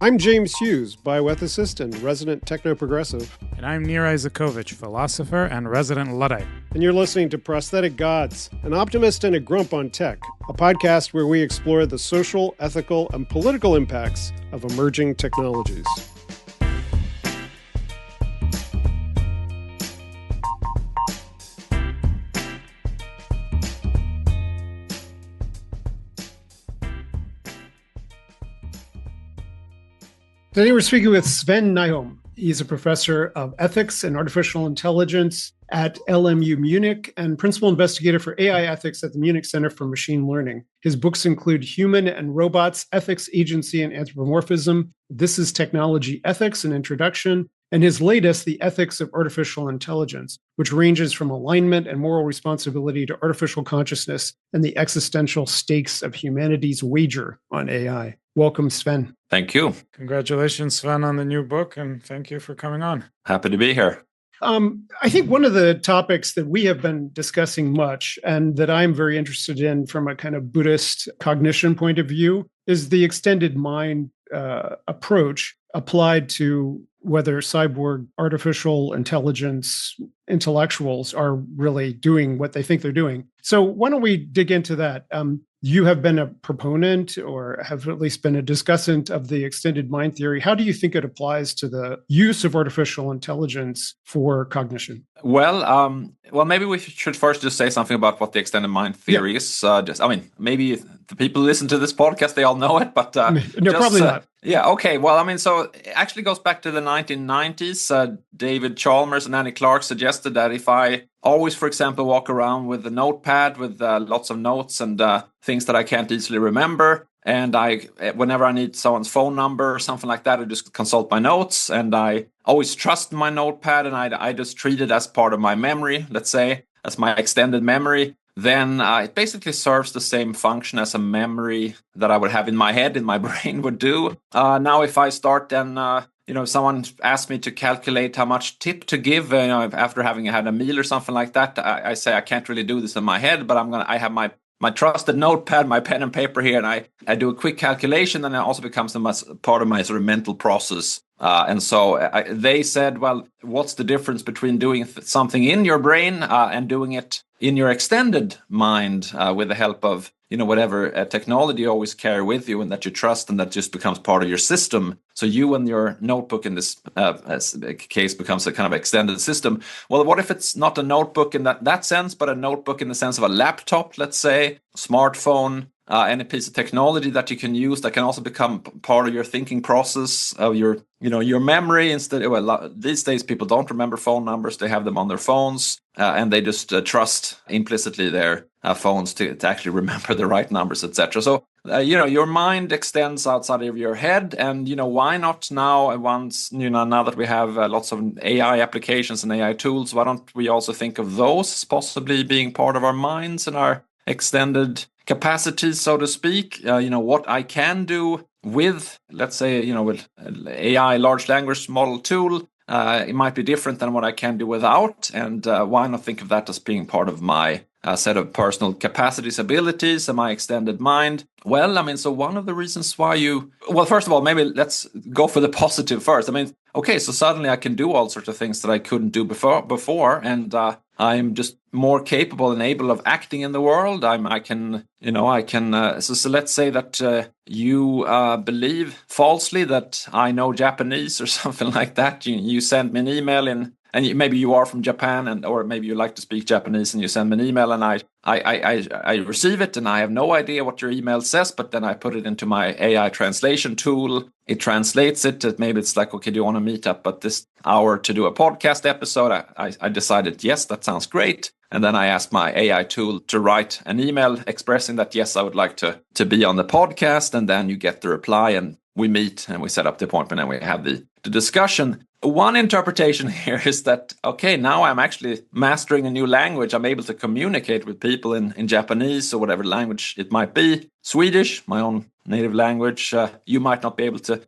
I'm James Hughes, bioethicist and resident techno-progressive. And I'm Nir Isakovich, philosopher and resident Luddite. And you're listening to Prosthetic Gods, an optimist and a grump on tech, a podcast where we explore the social, ethical, and political impacts of emerging technologies. Today we're speaking with Sven Nyholm. He's a professor of ethics and artificial intelligence at LMU Munich and principal investigator for AI ethics at the Munich Center for Machine Learning. His books include Human and Robots, Ethics, Agency, and Anthropomorphism, This is Technology Ethics, an Introduction, and his latest, The Ethics of Artificial Intelligence, which ranges from alignment and moral responsibility to artificial consciousness and the existential stakes of humanity's wager on AI. Welcome, Sven. Thank you. Congratulations, Sven, on the new book, and thank you for coming on. Happy to be here. I think one of the topics that we have been discussing much and that I'm very interested in from a kind of Buddhist cognition point of view is the extended mind approach applied to whether cyborg artificial intelligence intellectuals are really doing what they think they're doing. So why don't we dig into that? You have been a proponent or have at least been a discussant of the extended mind theory. How do you think it applies to the use of artificial intelligence for cognition? Well, maybe we should first just say something about what the extended mind theory is. Maybe the people who listen to this podcast, they all know it, but no, probably not. Yeah, okay. Well, so it actually goes back to the 1990s. David Chalmers and Annie Clark suggested that if I always, for example, walk around with a notepad with lots of notes and things that I can't easily remember, and whenever I need someone's phone number or something like that, I just consult my notes, and I always trust my notepad, and I just treat it as part of my memory, let's say, as my extended memory. Then it basically serves the same function as a memory that I would have in my head, in my brain would do. Now, if I start then, someone asks me to calculate how much tip to give after having had a meal or something like that, I say I can't really do this in my head, but I have my trusted notepad, my pen and paper here, and I do a quick calculation, and it also becomes part of my sort of mental process. And so they said, well, what's the difference between doing something in your brain and doing it in your extended mind with the help of, whatever technology you always carry with you and that you trust and that just becomes part of your system. So you and your notebook in this case becomes a kind of extended system. Well, what if it's not a notebook in that sense, but a notebook in the sense of a laptop, let's say, smartphone, any piece of technology that you can use that can also become part of your thinking process, of your memory. These days people don't remember phone numbers; they have them on their phones, and they just trust implicitly their phones to actually remember the right numbers, etc. So your mind extends outside of your head, and why not now? Now that we have lots of AI applications and AI tools, why don't we also think of those as possibly being part of our minds and our extended capacities, so to speak? What I can do with, let's say, with AI, large language model tool, it might be different than what I can do without. And why not think of that as being part of my set of personal capacities, abilities, and my extended mind? Well, so one of the reasons why first of all, maybe let's go for the positive first. Okay, so suddenly I can do all sorts of things that I couldn't do before, and I'm just more capable and able of acting in the world. So let's say that you believe falsely that I know Japanese or something like that. You send me an email and maybe you are from Japan, or maybe you like to speak Japanese, and you send me an email, and I receive it, and I have no idea what your email says, but then I put it into my AI translation tool. It translates it. Maybe it's like, okay, do you want to meet up at this hour to do a podcast episode? I decided, yes, that sounds great. And then I asked my AI tool to write an email expressing that, yes, I would like to be on the podcast. And then you get the reply, and we meet, and we set up the appointment, and we have the discussion. One interpretation here is that, okay, now I'm actually mastering a new language. I'm able to communicate with people in Japanese or whatever language it might be. Swedish, my own native language. You might not be able to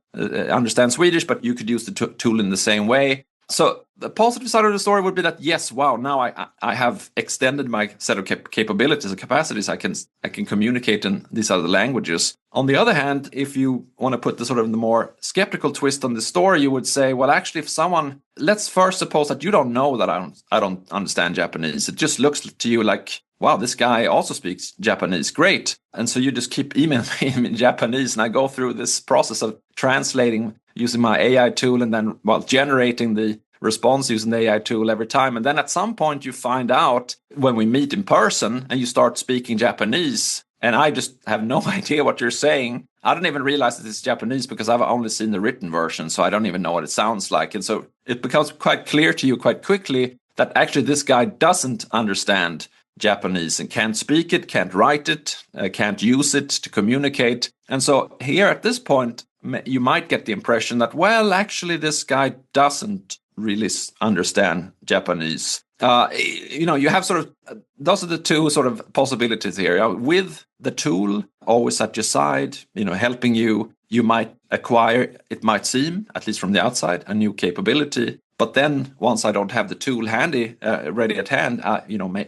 understand Swedish, but you could use the tool in the same way. So the positive side of the story would be that, yes, wow, now I have extended my set of capabilities and capacities. I can communicate in these other languages. On the other hand, if you want to put the sort of the more skeptical twist on the story, you would say, well, actually, if someone, let's first suppose that you don't know that I don't understand Japanese. It just looks to you like, wow, this guy also speaks Japanese. Great. And so you just keep emailing him in Japanese, and I go through this process of translating using my AI tool and then, well, generating the response using the AI tool every time. And then at some point you find out when we meet in person and you start speaking Japanese, and I just have no idea what you're saying. I don't even realize that it's Japanese because I've only seen the written version, so I don't even know what it sounds like. And so it becomes quite clear to you quite quickly that actually this guy doesn't understand Japanese and can't speak it, can't write it, can't use it to communicate. And so here at this point, you might get the impression that, well, actually this guy doesn't really understand Japanese. You have sort of, those are the two sort of possibilities here. With the tool always at your side, helping you, you might acquire, it might seem, at least from the outside, a new capability. But then once I don't have the tool handy, ready at hand,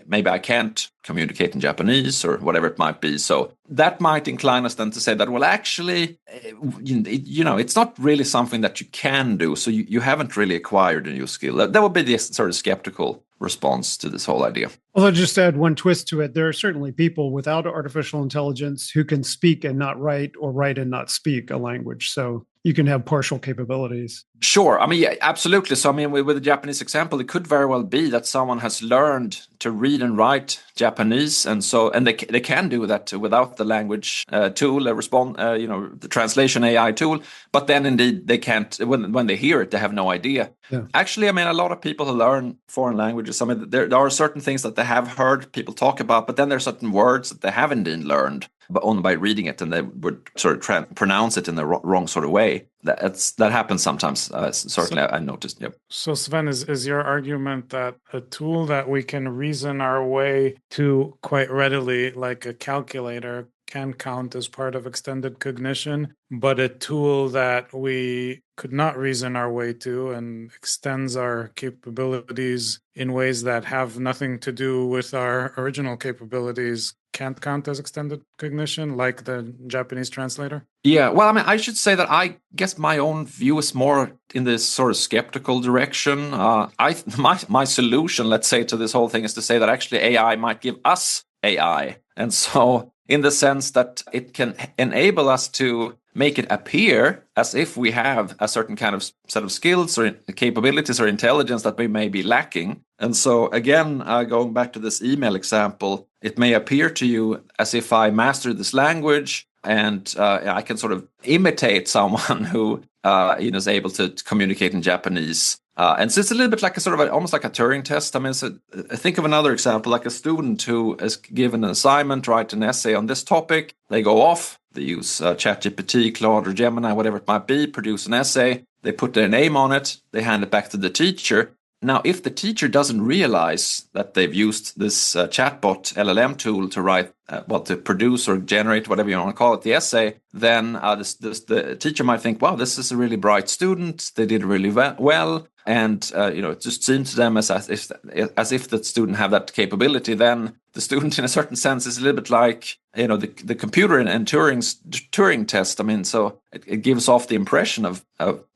maybe I can't communicate in Japanese or whatever it might be. So that might incline us then to say that, well, actually, it's not really something that you can do. So you haven't really acquired a new skill. That would be the sort of skeptical response to this whole idea. Well, I'll just add one twist to it. There are certainly people without artificial intelligence who can speak and not write, or write and not speak a language. So you can have partial capabilities. Sure. I mean, yeah, absolutely. So, I mean, with the Japanese example, it could very well be that someone has learned to read and write Japanese, and they can do that without the language tool, the translation AI tool. But then, indeed, they can't. When they hear it, they have no idea. Yeah. Actually, I mean, a lot of people who learn foreign languages, I mean, there are certain things that they have heard people talk about, but then there are certain words that they haven't been learned, but only by reading it, and they would sort of pronounce it in the wrong sort of way. That happens sometimes. Certainly, I noticed. Yep. So, Sven, is your argument that a tool that we can reason our way to quite readily, like a calculator, can count as part of extended cognition, but a tool that we could not reason our way to and extends our capabilities in ways that have nothing to do with our original capabilities can't count as extended cognition, like the Japanese translator? Yeah, well, I mean, I should say that I guess my own view is more in this sort of skeptical direction. My solution, let's say, to this whole thing is to say that actually AI might give us AI. And so in the sense that it can enable us to make it appear as if we have a certain kind of set of skills or capabilities or intelligence that we may be lacking. And so again, going back to this email example, it may appear to you as if I mastered this language and I can sort of imitate someone who is able to communicate in Japanese. And so it's a little bit like almost like a Turing test. I mean, think of another example, like a student who is given an assignment, write an essay on this topic. They go off, they use ChatGPT, Claude, or Gemini, whatever it might be, produce an essay. They put their name on it. They hand it back to the teacher. Now, if the teacher doesn't realize that they've used this chatbot LLM tool to write, to produce or generate, whatever you want to call it, the essay, then the teacher might think, wow, this is a really bright student. They did really well. And, it just seemed to them as if the student have that capability. Then the student, in a certain sense, is a little bit like, the computer in Turing's Turing test. I mean, so it gives off the impression of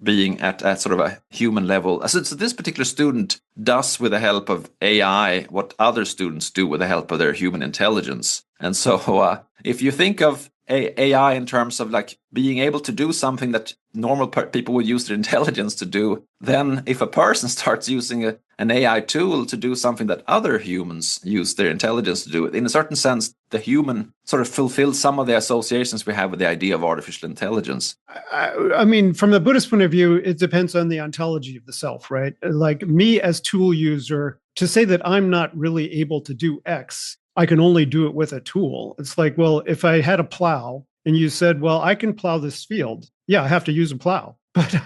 being at sort of a human level. So this particular student does, with the help of AI, what other students do with the help of their human intelligence. And so if you think of AI in terms of like being able to do something that normal people would use their intelligence to do, then if a person starts using an AI tool to do something that other humans use their intelligence to do, in a certain sense, the human sort of fulfills some of the associations we have with the idea of artificial intelligence. I mean, from the Buddhist point of view, it depends on the ontology of the self, right? Like me as tool user, to say that I'm not really able to do X, I can only do it with a tool. It's like, well, if I had a plow and you said, well, I can plow this field. Yeah, I have to use a plow, but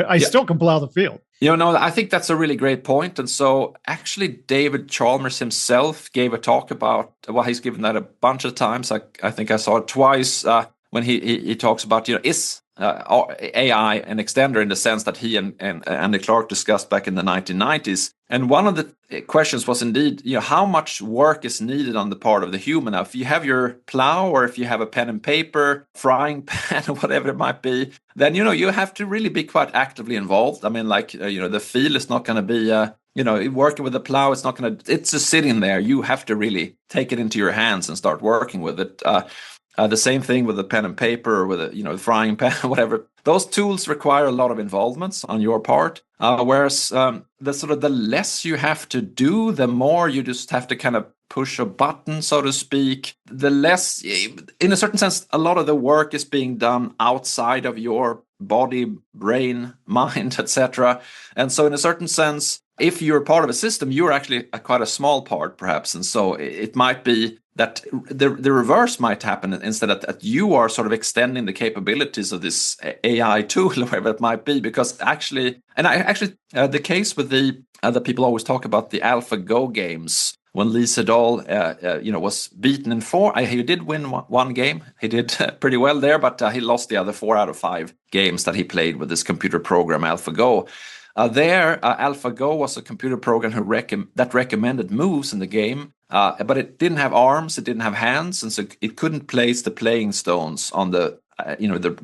I still can plow the field. I think that's a really great point. And so actually, David Chalmers himself gave a talk about, well, he's given that a bunch of times. I think I saw it twice when he talks about, is AI an extender in the sense that he and Andy Clark discussed back in the 1990s. And one of the questions was indeed, how much work is needed on the part of the human. Now, if you have your plow or if you have a pen and paper, frying pan or whatever it might be, then, you have to really be quite actively involved. I mean, the feel is not going to be, working with the plow, it's just sitting there. You have to really take it into your hands and start working with it. The same thing with the pen and paper or with the frying pan, whatever. Those tools require a lot of involvements on your part. Whereas the less you have to do, the more you just have to kind of push a button, so to speak. The less, in a certain sense, a lot of the work is being done outside of your body, brain, mind, etc. And so in a certain sense, if you're part of a system, you're actually quite a small part, perhaps. And so it might be that the reverse might happen, instead that you are sort of extending the capabilities of this AI tool, whatever it might be, because the case with the people always talk about the AlphaGo games. When Lee Sedol, was beaten in 4, he did win one game. He did pretty well there, but he lost the other 4 out of 5 games that he played with this computer program AlphaGo. AlphaGo was a computer program that recommended moves in the game, but it didn't have arms, it didn't have hands, and so it couldn't place the playing stones on the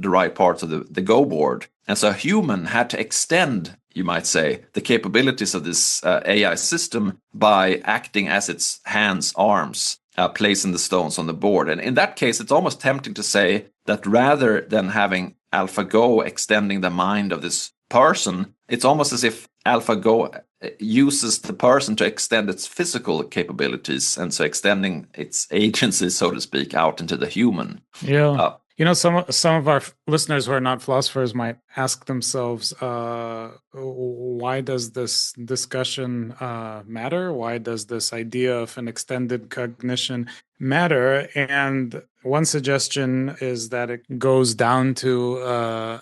right parts of the Go board. And so a human had to extend, you might say, the capabilities of this AI system by acting as its hands, arms, placing the stones on the board. And in that case, it's almost tempting to say that rather than having AlphaGo extending the mind of this person, it's almost as if AlphaGo uses the person to extend its physical capabilities, and so extending its agency, so to speak, out into the human. Yeah. Some of our listeners who are not philosophers might ask themselves, why does this discussion matter? Why does this idea of an extended cognition matter? And one suggestion is that it goes down to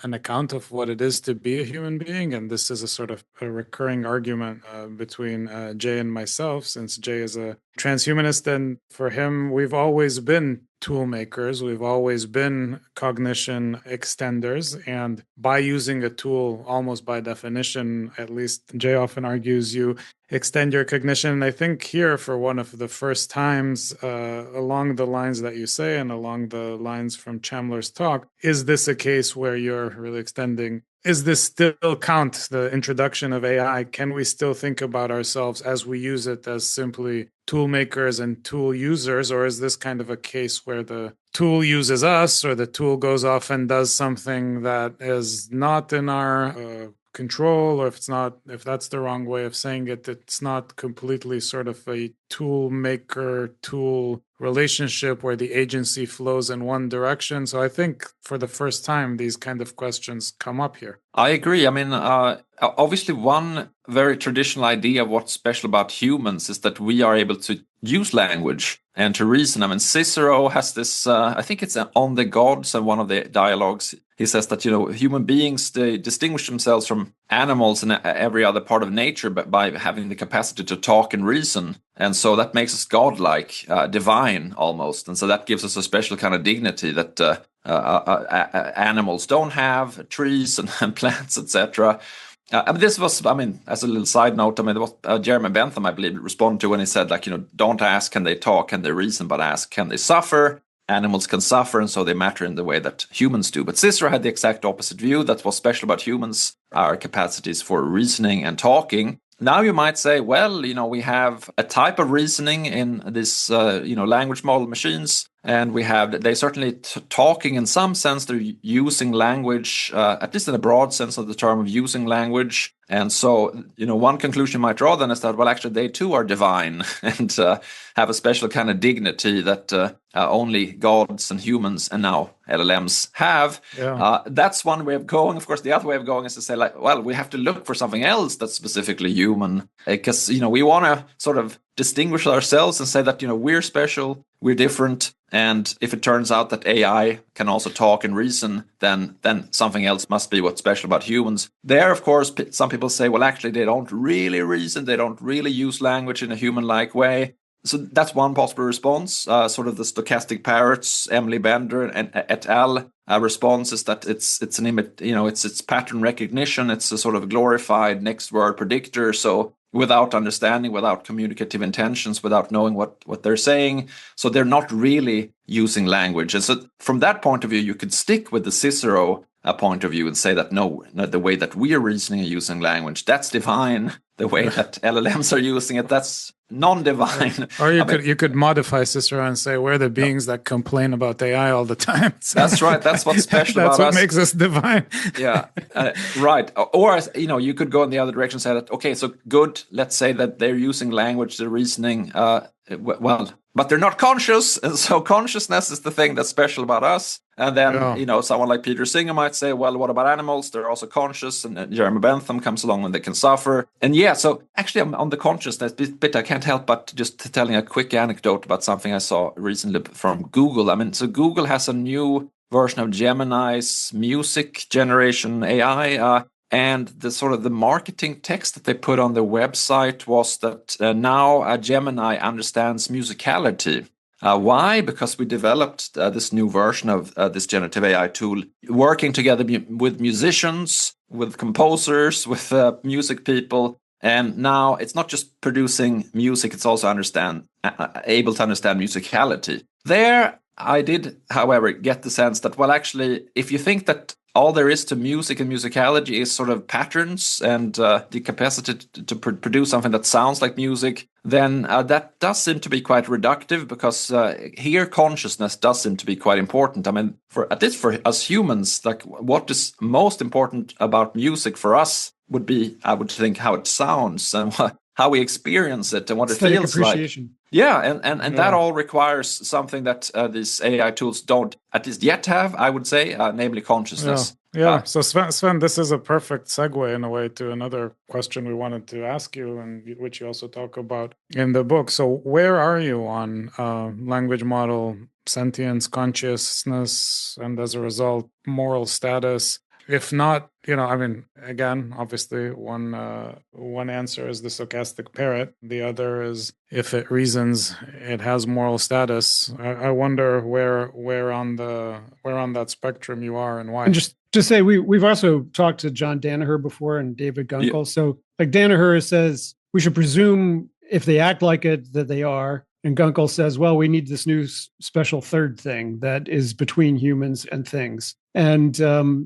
an account of what it is to be a human being. And this is a sort of a recurring argument between Jay and myself, since Jay is a transhumanist. And for him, we've always been tool makers. We've always been cognition extenders. And by using a tool, almost by definition, at least Jay often argues, you extend your cognition. And I think here, for one of the first times, along the lines that you say and along the lines from Chandler's talk, is this a case where you're really extending? Is this still count, the introduction of AI? Can we still think about ourselves as we use it as simply tool makers and tool users? Or is this kind of a case where the tool uses us, or the tool goes off and does something that is not in our control, or if that's the wrong way of saying it, it's not completely sort of a tool maker tool relationship where the agency flows in one direction. So I think for the first time, these kind of questions come up here. I agree. I mean, obviously, one very traditional idea of what's special about humans is that we are able to use language and to reason. I mean, Cicero has this, I think it's on the gods, and one of the dialogues, he says that, human beings, they distinguish themselves from animals and every other part of nature by having the capacity to talk and reason. And so that makes us godlike, divine almost. And so that gives us a special kind of dignity that animals don't have, trees and plants, etc. This was, as a little side note, there was Jeremy Bentham, I believe, responded to when he said, don't ask, can they talk, can they reason, but ask, can they suffer? Animals can suffer, and so they matter in the way that humans do. But Cicero had the exact opposite view. That what's special about humans, our capacities for reasoning and talking. Now you might say, well, we have a type of reasoning in this, language model machines, and they certainly talking in some sense. They're using language, at least in a broad sense of the term of using language. And so, one conclusion you might draw then is that, well, actually, they too are divine and have a special kind of dignity that only gods and humans and now LLMs have. Yeah. That's one way of going. Of course, the other way of going is to say, we have to look for something else that's specifically human, because, we want to sort of distinguish ourselves and say that, we're special, we're different. And if it turns out that AI can also talk and reason, then something else must be what's special about humans. There, of course, some people say, well, actually, they don't really reason. They don't really use language in a human-like way. So that's one possible response. Sort of the stochastic parrots, Emily Bender and et al. Response is that it's pattern recognition. It's a sort of glorified next word predictor. So without understanding, without communicative intentions, without knowing what they're saying. So they're not really using language. And so from that point of view, you could stick with the Cicero point of view and say that no, the way that we are reasoning and using language, that's divine. The way that LLMs are using it, that's non-divine. Or you could modify Cicero and say we're the beings that complain about AI all the time. So that's right. That's what's special about us. That's what makes us divine. Yeah, right. Or you could go in the other direction and say that, okay, so good. Let's say that they're using language, they're reasoning. But they're not conscious, and so consciousness is the thing that's special about us. And then, someone like Peter Singer might say, well, what about animals? They're also conscious, and Jeremy Bentham comes along when they can suffer. And so actually on the consciousness bit, I can't help but just telling a quick anecdote about something I saw recently from Google. I mean, so Google has a new version of Gemini's music generation AI, and the marketing text that they put on their website was that now Gemini understands musicality. Why? Because we developed this new version of this generative AI tool, working together with musicians, with composers, with music people. And now it's not just producing music, it's also able to understand musicality. There, I did, however, get the sense that, well, actually, if you think that all there is to music and musicality is sort of patterns and the capacity to produce something that sounds like music, then that does seem to be quite reductive, because here consciousness does seem to be quite important. I mean, at least for us humans, like what is most important about music for us would be, I would think, how it sounds and how we experience it and what it feels like. Yeah, and that all requires something that these AI tools don't at least yet have, I would say, namely consciousness. Yeah. So Sven, this is a perfect segue in a way to another question we wanted to ask you, and which you also talk about in the book. So where are you on language model sentience, consciousness, and as a result, moral status? If not, again, obviously one answer is the stochastic parrot. The other is if it reasons, it has moral status. I wonder where on that spectrum you are and why. And just to say, we've also talked to John Danaher before and David Gunkel. Yeah. So like Danaher says, we should presume if they act like it, that they are. And Gunkel says, well, we need this new special third thing that is between humans and things. And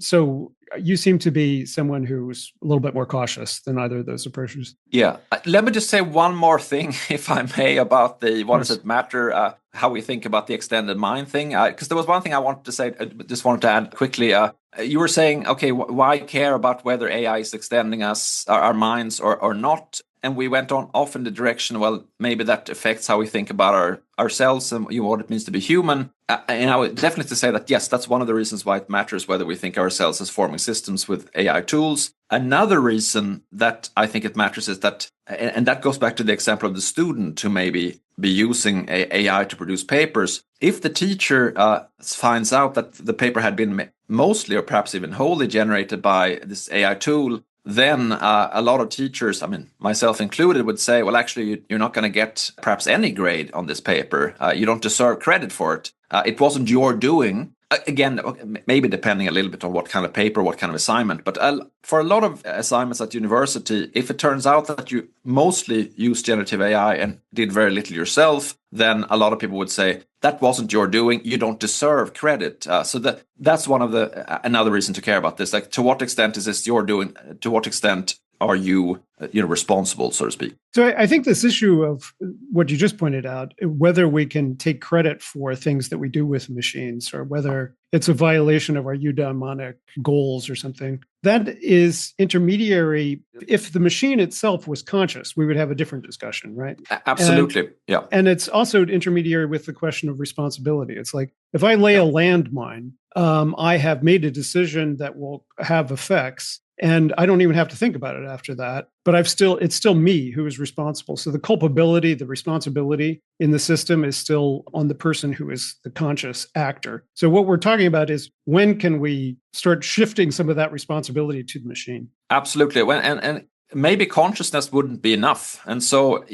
so you seem to be someone who's a little bit more cautious than either of those approaches. Yeah. Let me just say one more thing, if I may, about what does it matter, how we think about the extended mind thing. Because there was one thing I wanted to say, just wanted to add quickly. You were saying, okay, why care about whether AI is extending our minds or not? And we went off in the direction, well, maybe that affects how we think about ourselves and what it means to be human. And I would definitely say that, yes, that's one of the reasons why it matters whether we think ourselves as forming systems with AI tools. Another reason that I think it matters is that, and that goes back to the example of the student who maybe be using AI to produce papers. If the teacher finds out that the paper had been mostly or perhaps even wholly generated by this AI tool, then a lot of teachers, I mean, myself included, would say, well, actually, you're not going to get perhaps any grade on this paper. You don't deserve credit for it. It wasn't your doing. Again, maybe depending a little bit on what kind of paper, what kind of assignment. But for a lot of assignments at university, if it turns out that you mostly used generative AI and did very little yourself, then a lot of people would say, that wasn't your doing. You don't deserve credit. So that's one of another reason to care about this. Like, to what extent is this your doing? To what extent are you responsible, so to speak? So I think this issue of what you just pointed out, whether we can take credit for things that we do with machines, or whether it's a violation of our eudaimonic goals or something, that is intermediary. If the machine itself was conscious, we would have a different discussion, right? Absolutely, yeah. And it's also intermediary with the question of responsibility. It's like, if I lay a landmine, I have made a decision that will have effects, and I don't even have to think about it after that. But it's still me who is responsible. So the culpability, the responsibility in the system is still on the person who is the conscious actor. So what we're talking about is, when can we start shifting some of that responsibility to the machine? Absolutely. And maybe consciousness wouldn't be enough. And so,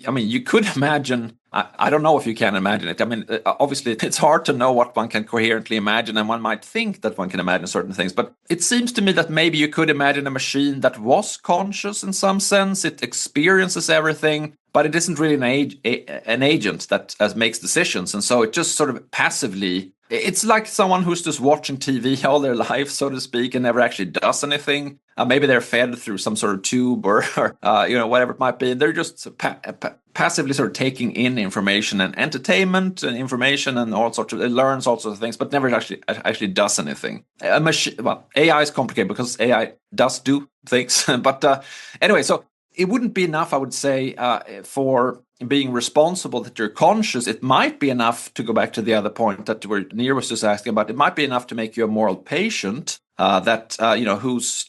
I mean, you could imagine, I don't know if you can imagine it. I mean, obviously, it's hard to know what one can coherently imagine, and one might think that one can imagine certain things. But it seems to me that maybe you could imagine a machine that was conscious in some sense. It experiences everything, but it isn't really an agent that makes decisions. And so it just sort of passively, it's like someone who's just watching TV all their life, so to speak, and never actually does anything. Maybe they're fed through some sort of tube or whatever it might be. And they're just passively sort of taking in information and entertainment and information and all sorts of, it learns all sorts of things, but never actually does anything. AI is complicated because AI does do things. But anyway, so it wouldn't be enough, I would say, for being responsible that you're conscious. It might be enough, to go back to the other point that Nir was just asking about, it might be enough to make you a moral patient whose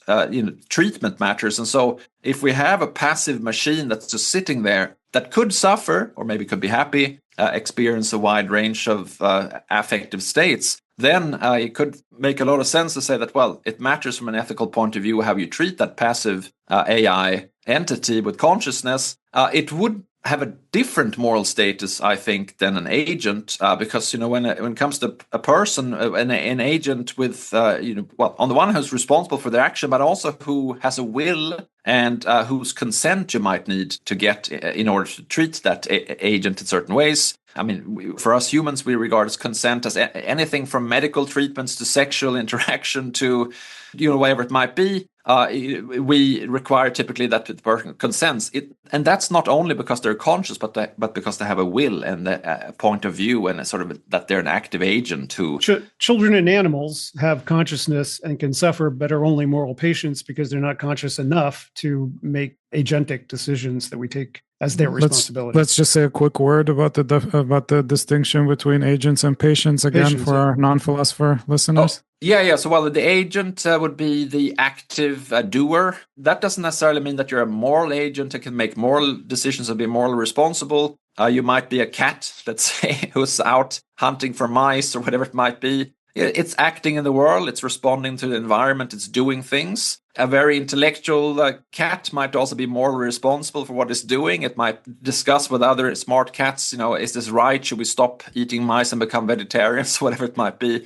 treatment matters. And so if we have a passive machine that's just sitting there that could suffer or maybe could be happy, experience a wide range of affective states, then it could make a lot of sense to say that, well, it matters from an ethical point of view how you treat that passive AI entity with consciousness. It would have a different moral status, I think, than an agent, because when it comes to a person, an agent with on the one hand who's responsible for their action, but also who has a will and whose consent you might need to get in order to treat that agent in certain ways. I mean, for us humans, we regard as consent as anything from medical treatments to sexual interaction to, whatever it might be. We require typically that the person consents. And that's not only because they're conscious, but because they have a will and a point of view and a sort of that they're an active agent who... Children and animals have consciousness and can suffer, but are only moral patients because they're not conscious enough to make agentic decisions that we take as their responsibility. Let's just say a quick word about the distinction between agents and patients again for our non-philosopher listeners. Yeah. So, the agent would be the active doer. That doesn't necessarily mean that you're a moral agent and can make moral decisions and be morally responsible. You might be a cat, let's say, who's out hunting for mice or whatever it might be. It's acting in the world. It's responding to the environment. It's doing things. A very intellectual cat might also be morally responsible for what it's doing. It might discuss with other smart cats, is this right? Should we stop eating mice and become vegetarians? Whatever it might be.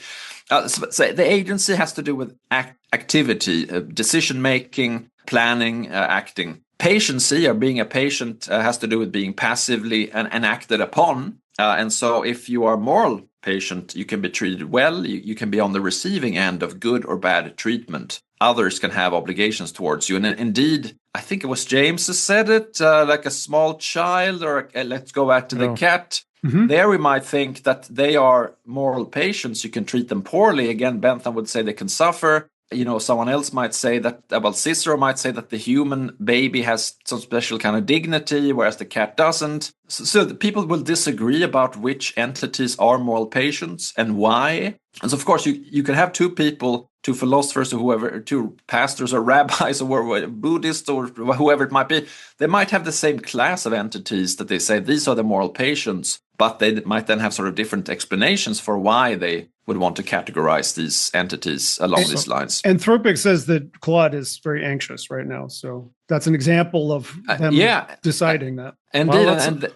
So the agency has to do with activity, decision-making, planning, acting. Patiency, or being a patient, has to do with being passively and acted upon. And so if you are a moral patient, you can be treated well. You can be on the receiving end of good or bad treatment. Others can have obligations towards you. And indeed, I think it was James who said it, like a small child, or let's go back to the cat. Mm-hmm. There we might think that they are moral patients. You can treat them poorly. Again, Bentham would say they can suffer. Someone else might say that, Cicero might say that the human baby has some special kind of dignity, whereas the cat doesn't. So the people will disagree about which entities are moral patients and why. And so, of course, you can have two people, two philosophers or whoever, two pastors or rabbis or Buddhists or whoever it might be. They might have the same class of entities that they say these are the moral patients, but they might then have sort of different explanations for why they would want to categorize these entities along these lines. Anthropic says that Claude is very anxious right now. So that's an example of them deciding that. Indeed.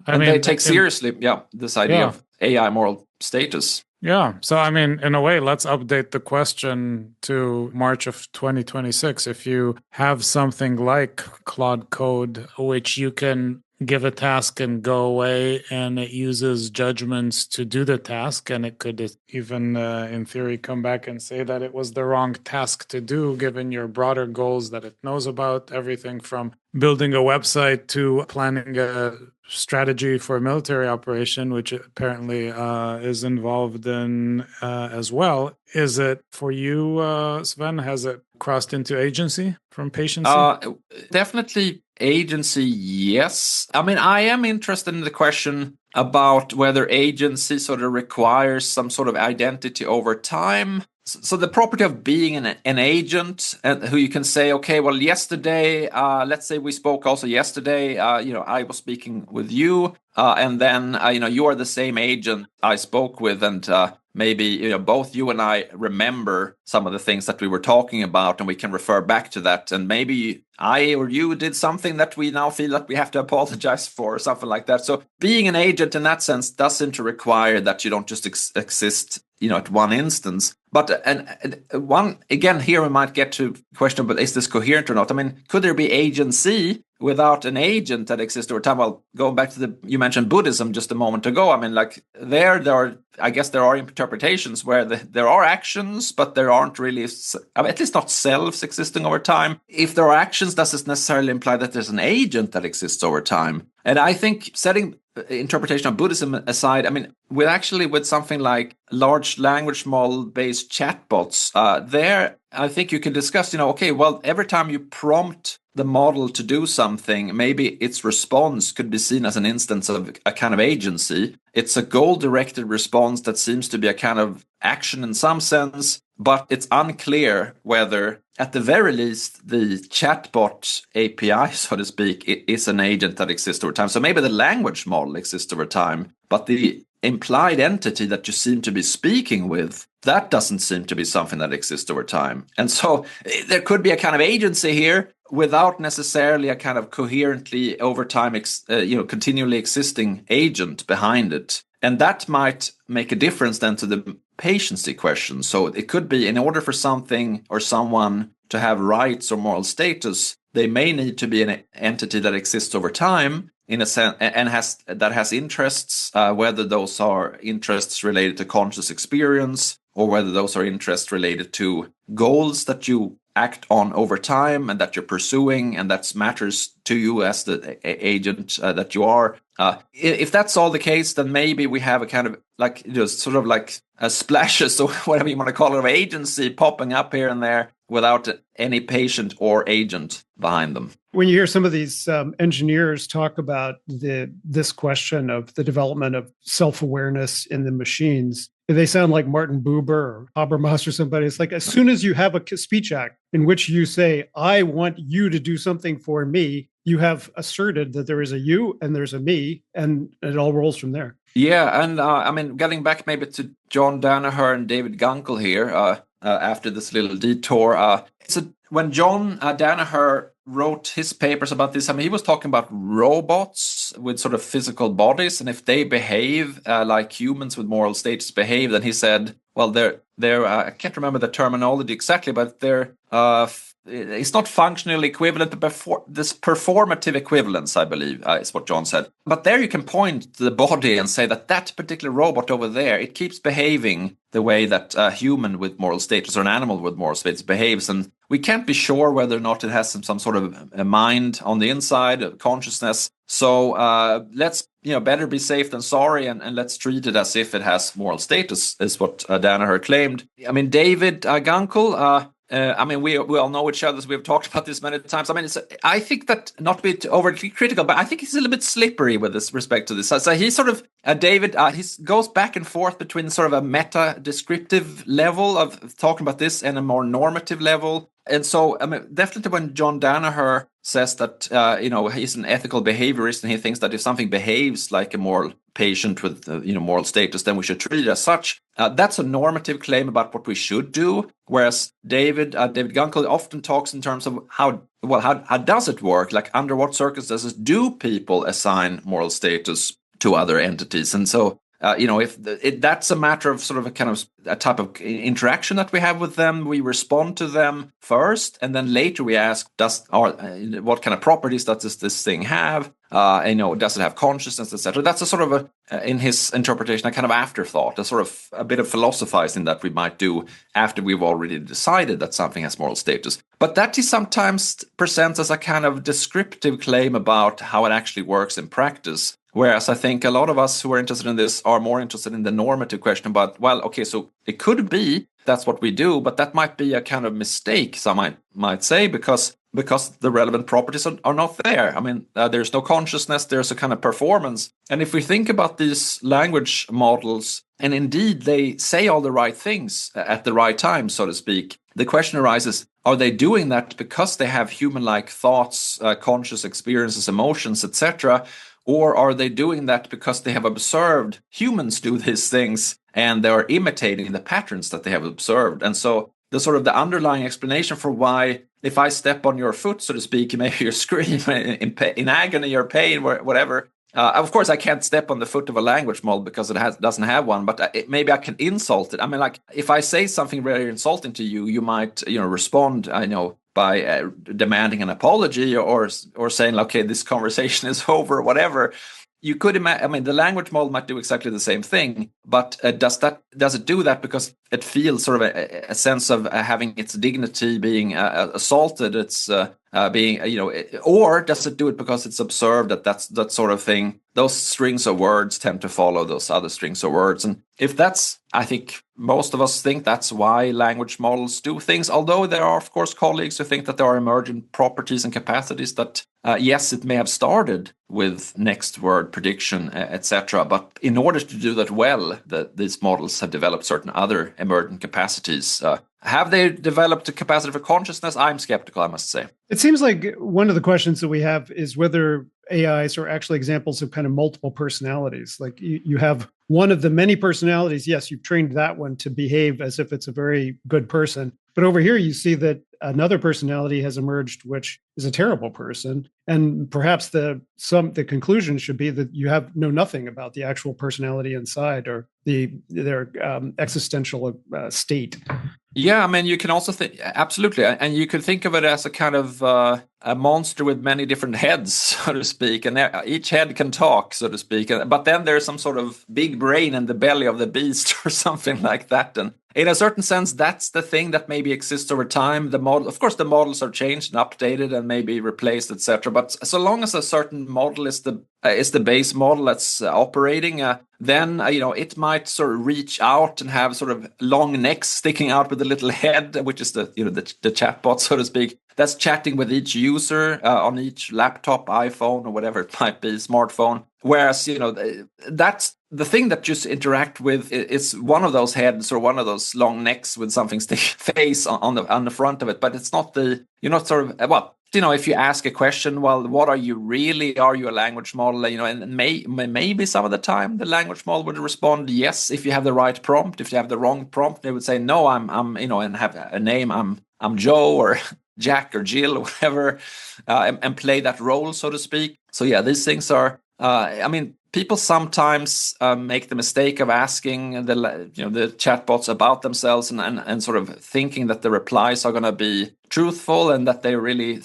They take seriously this idea of AI moral status. Yeah. So, I mean, in a way, let's update the question to March of 2026. If you have something like Claude Code, which you can give a task and go away, and it uses judgments to do the task, and it could even, in theory, come back and say that it was the wrong task to do, given your broader goals that it knows about, everything from building a website to planning a strategy for a military operation, which apparently is involved in as well. Is it for you, Sven? Has it crossed into agency from patience? Definitely agency, yes. I mean, I am interested in the question about whether agency sort of requires some sort of identity over time. So the property of being an agent, who you can say, okay, well, yesterday, let's say we spoke also yesterday, I was speaking with you, and then, you are the same agent I spoke with, and maybe both you and I remember some of the things that we were talking about, and we can refer back to that. And maybe I or you did something that we now feel that we have to apologize for, or something like that. So being an agent in that sense does seem to require that you don't just exist, at one instance. But and one again here we might get to the question, but is this coherent or not? I mean, could there be agency without an agent that exists over time? Well, going back to you mentioned Buddhism just a moment ago. I mean, like there are, I guess there are interpretations where there are actions, but there aren't really, at least not selves existing over time. If there are actions, does this necessarily imply that there's an agent that exists over time? And I think, setting interpretation of Buddhism aside, I mean, with something like large language model based chatbots, there I think you can discuss, okay, well, every time you prompt the model to do something, maybe its response could be seen as an instance of a kind of agency. It's a goal-directed response that seems to be a kind of action in some sense, but it's unclear whether, at the very least, the chatbot API, so to speak, is an agent that exists over time. So maybe the language model exists over time, but the implied entity that you seem to be speaking with, that doesn't seem to be something that exists over time. And so there could be a kind of agency here without necessarily a kind of coherently over time, continually existing agent behind it. And that might make a difference then to the patiency question. So it could be, in order for something or someone to have rights or moral status, they may need to be an entity that exists over time, in a sense, and has interests, whether those are interests related to conscious experience or whether those are interests related to goals that you act on over time and that you're pursuing, and that matters to you as the agent that you are. If that's all the case, then maybe we have a kind of sort of like a splashes or whatever you want to call it of agency popping up here and there without any patient or agent behind them. When you hear some of these engineers talk about this question of the development of self-awareness in the machines, they sound like Martin Buber or Habermas or somebody. It's like, as soon as you have a speech act in which you say, I want you to do something for me, you have asserted that there is a you and there's a me, and it all rolls from there. Yeah, and I mean, getting back maybe to John Danaher and David Gunkel here, after this little detour, when John Danaher wrote his papers about this, I mean, he was talking about robots with sort of physical bodies, and if they behave like humans with moral status behave, then he said, well, they're I can't remember the terminology exactly, but they're it's not functional equivalent, but this performative equivalence, I believe, is what John said. But there you can point to the body and say that particular robot over there, it keeps behaving the way that a human with moral status or an animal with moral status behaves. And we can't be sure whether or not it has some sort of a mind on the inside, a consciousness. So let's better be safe than sorry, and let's treat it as if it has moral status, is what Danaher claimed. I mean, David Gunkel, I mean, we all know each other, so we've talked about this many times. I mean, I think that, not to be overly critical, but I think he's a little bit slippery with respect to this. So he's sort of, David, he goes back and forth between sort of a meta-descriptive level of talking about this and a more normative level. And so, I mean, definitely when John Danaher says that, he's an ethical behaviorist and he thinks that if something behaves like a moral patient with, moral status, then we should treat it as such. That's a normative claim about what we should do. Whereas David Gunkel often talks in terms of how does it work? Like, under what circumstances do people assign moral status to other entities? And so, if that's a matter of sort of a type of interaction that we have with them, we respond to them first, and then later we ask, what kind of properties does this thing have? Does it have consciousness, etc.? That's a sort of in his interpretation, a kind of afterthought, a sort of a bit of philosophizing that we might do after we've already decided that something has moral status. But that he sometimes presents as a kind of descriptive claim about how it actually works in practice. Whereas I think a lot of us who are interested in this are more interested in the normative question about, well, okay, so it could be that's what we do. But that might be a kind of mistake, some might say, because the relevant properties are not there. I mean, there's no consciousness, there's a kind of performance. And if we think about these language models, and indeed they say all the right things at the right time, so to speak, the question arises, are they doing that because they have human-like thoughts, conscious experiences, emotions, etc.? Or are they doing that because they have observed humans do these things and they are imitating the patterns that they have observed? And so the sort of the underlying explanation for why, if I step on your foot, so to speak, maybe you scream in agony or pain, whatever. Of course, I can't step on the foot of a language model because it doesn't have one, but maybe I can insult it. I mean, like, if I say something very insulting to you, you might, respond, by demanding an apology or saying, okay, this conversation is over, or whatever. You could imagine, I mean, the language model might do exactly the same thing, but does it do that because it feels sort of a sense of having its dignity being assaulted? It's being, or does it do it because it's observed that sort of thing? Those strings of words tend to follow those other strings of words. And if that's, I think most of us think that's why language models do things, although there are, of course, colleagues who think that there are emergent properties and capacities that, yes, it may have started with next word prediction, etc. But in order to do that well, these models have developed certain other emergent capacities. Have they developed a capacity for consciousness? I'm skeptical, I must say. It seems like one of the questions that we have is whether AIs are actually examples of kind of multiple personalities. Like you have one of the many personalities. Yes, you've trained that one to behave as if it's a very good person. But over here, you see that another personality has emerged, which is a terrible person. And perhaps the conclusion should be that you know nothing about the actual personality inside or their existential state. Yeah, I mean, you can also think, absolutely. And you could think of it as a kind of a monster with many different heads, so to speak. And each head can talk, so to speak. But then there's some sort of big brain in the belly of the beast or something like that. And in a certain sense, that's the thing that maybe exists over time. The model, of course, the models are changed and updated and maybe replaced, etc. But so long as a certain model is the base model that's operating, then it might sort of reach out and have sort of long necks sticking out with a little head, which is the chatbot, so to speak, that's chatting with each user on each laptop, iPhone, or whatever it might be, smartphone. Whereas that's the thing that just interact with is one of those heads or one of those long necks with something face on the front of it, but it's not if you ask a question, well, what are you really? Are you a language model? And maybe some of the time the language model would respond yes if you have the right prompt. If you have the wrong prompt, they would say no. I'm and have a name. I'm Joe or Jack or Jill or whatever, and play that role, so to speak. So yeah, these things are. People sometimes make the mistake of asking the chatbots about themselves and sort of thinking that the replies are going to be truthful and that they're really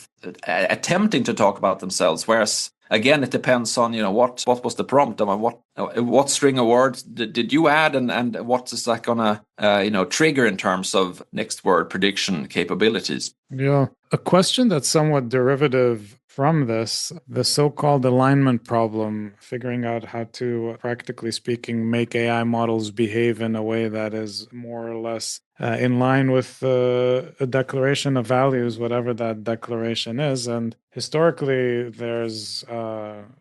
attempting to talk about themselves. Whereas again, it depends on what was the prompt, and what string of words did you add, and what is that going to trigger in terms of next word prediction capabilities. Yeah, a question that's somewhat derivative from this, the so-called alignment problem, figuring out how to, practically speaking, make AI models behave in a way that is more or less in line with a declaration of values, whatever that declaration is. And historically, there's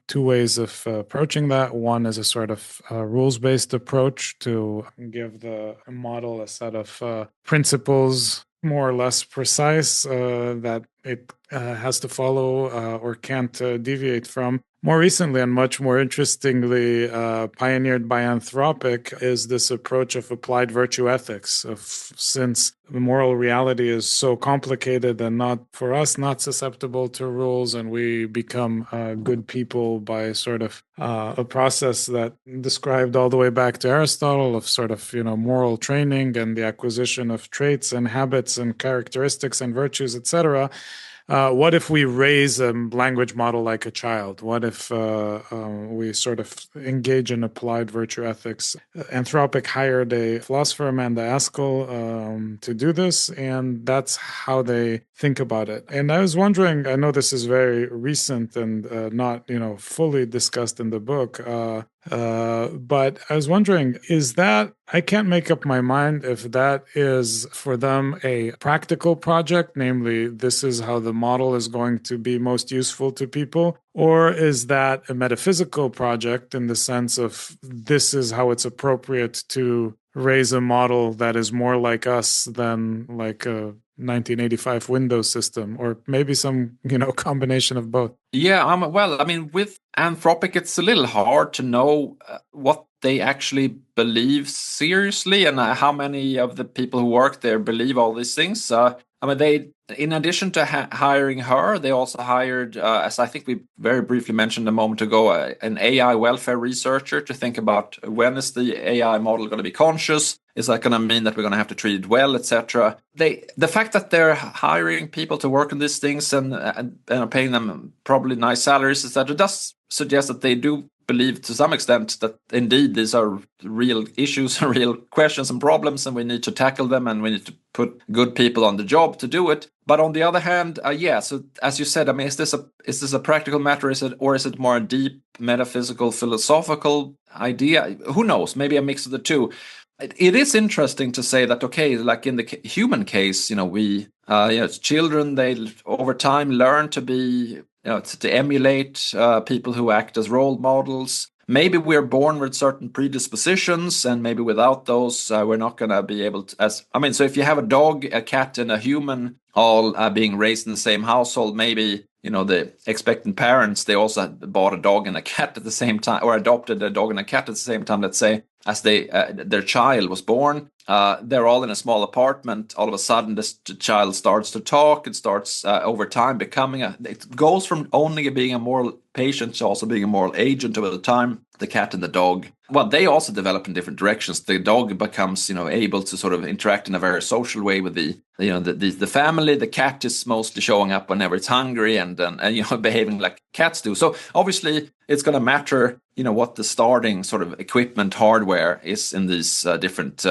two ways of approaching that. One is a sort of rules-based approach to give the model a set of principles, more or less precise, that it has to follow or can't deviate from. More recently, and much more interestingly, pioneered by Anthropic, is this approach of applied virtue ethics. Since the moral reality is so complicated and not susceptible to rules, and we become good people by sort of a process that described all the way back to Aristotle of sort of moral training and the acquisition of traits and habits and characteristics and virtues, etc. What if we raise a language model like a child? What if we sort of engage in applied virtue ethics? Anthropic hired a philosopher, Amanda Askell, to do this, and that's how they think about it. And I was wondering, I know this is very recent and not fully discussed in the book, But I was wondering, I can't make up my mind if that is for them a practical project, namely, this is how the model is going to be most useful to people, or is that a metaphysical project in the sense of this is how it's appropriate to raise a model that is more like us than like a 1985 Windows system, or maybe some, combination of both? Yeah, well, I mean, with Anthropic, it's a little hard to know what they actually believe seriously, and how many of the people who work there believe all these things. I mean, they, in addition to hiring her, they also hired, as I think we very briefly mentioned a moment ago, an AI welfare researcher to think about when is the AI model going to be conscious? Is that going to mean that we're going to have to treat it well, etc.? The fact that they're hiring people to work on these things and paying them probably nice salaries, etc., does suggest that they do believe to some extent that indeed these are real issues and real questions and problems, and we need to tackle them, and we need to put good people on the job to do it. But on the other hand, so as you said, I mean, is this a practical matter? Is it more a deep metaphysical, philosophical idea? Who knows? Maybe a mix of the two. It is interesting to say that, okay, like in the human case, we children, they over time learn to be, to emulate people who act as role models. Maybe we're born with certain predispositions, and maybe without those, we're not going to be able to. So if you have a dog, a cat, and a human all being raised in the same household, maybe the expectant parents, they also bought a dog and a cat at the same time, or adopted a dog and a cat at the same time, let's say, as their child was born. They're all in a small apartment. All of a sudden, this child starts to talk. It starts over time becoming it goes from only being a moral patient to also being a moral agent over the time. The cat and the dog, well, they also develop in different directions. The dog becomes, able to sort of interact in a very social way with the family. The cat is mostly showing up whenever it's hungry and behaving like cats do. So obviously, it's going to matter, what the starting sort of equipment hardware is in these different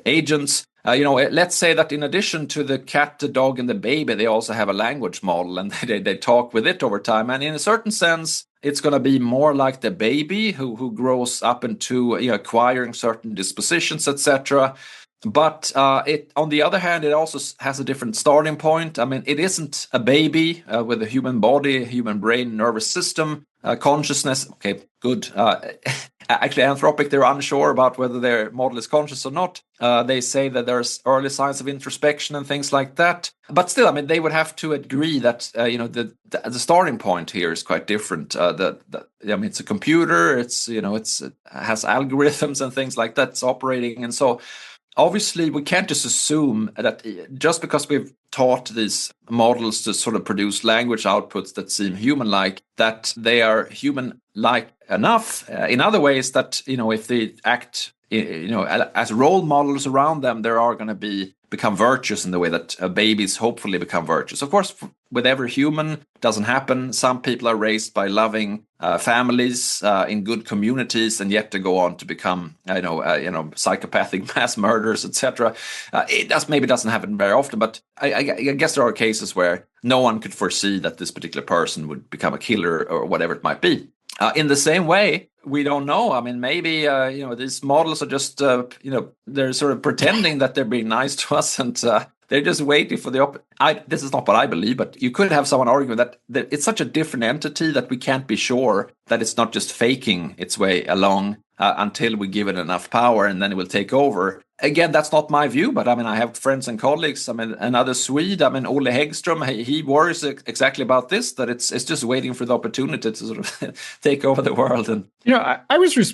agents. Let's say that in addition to the cat, the dog, and the baby, they also have a language model, and they talk with it over time. And in a certain sense, it's going to be more like the baby who grows up into acquiring certain dispositions, etc. But on the other hand, it also has a different starting point. I mean, it isn't a baby with a human body, human brain, nervous system, consciousness. Okay, good. Actually, Anthropic, they're unsure about whether their model is conscious or not. They say that there's early signs of introspection and things like that. But still, I mean, they would have to agree that the starting point here is quite different. It's a computer. It has algorithms and things like that. It's operating, and so obviously we can't just assume that just because we've taught these models to sort of produce language outputs that seem human-like, that they are human-like enough in other ways that, if they act, as role models around them, they are going to become virtuous in the way that babies hopefully become virtuous. Of course, with every human, it doesn't happen. Some people are raised by loving families in good communities, and yet to go on to become, psychopathic mass murderers, etc. It maybe doesn't happen very often, but I guess there are cases where no one could foresee that this particular person would become a killer or whatever it might be. In the same way, we don't know. I mean, maybe, these models are just, they're sort of pretending that they're being nice to us, and they're just waiting for this is not what I believe, but you could have someone argue that it's such a different entity that we can't be sure that it's not just faking its way along until we give it enough power, and then it will take over. Again, that's not my view, but I mean, I have friends and colleagues. I mean, another Swede, Ole Häggström, he worries exactly about this, that it's just waiting for the opportunity to sort of take over the world. And I was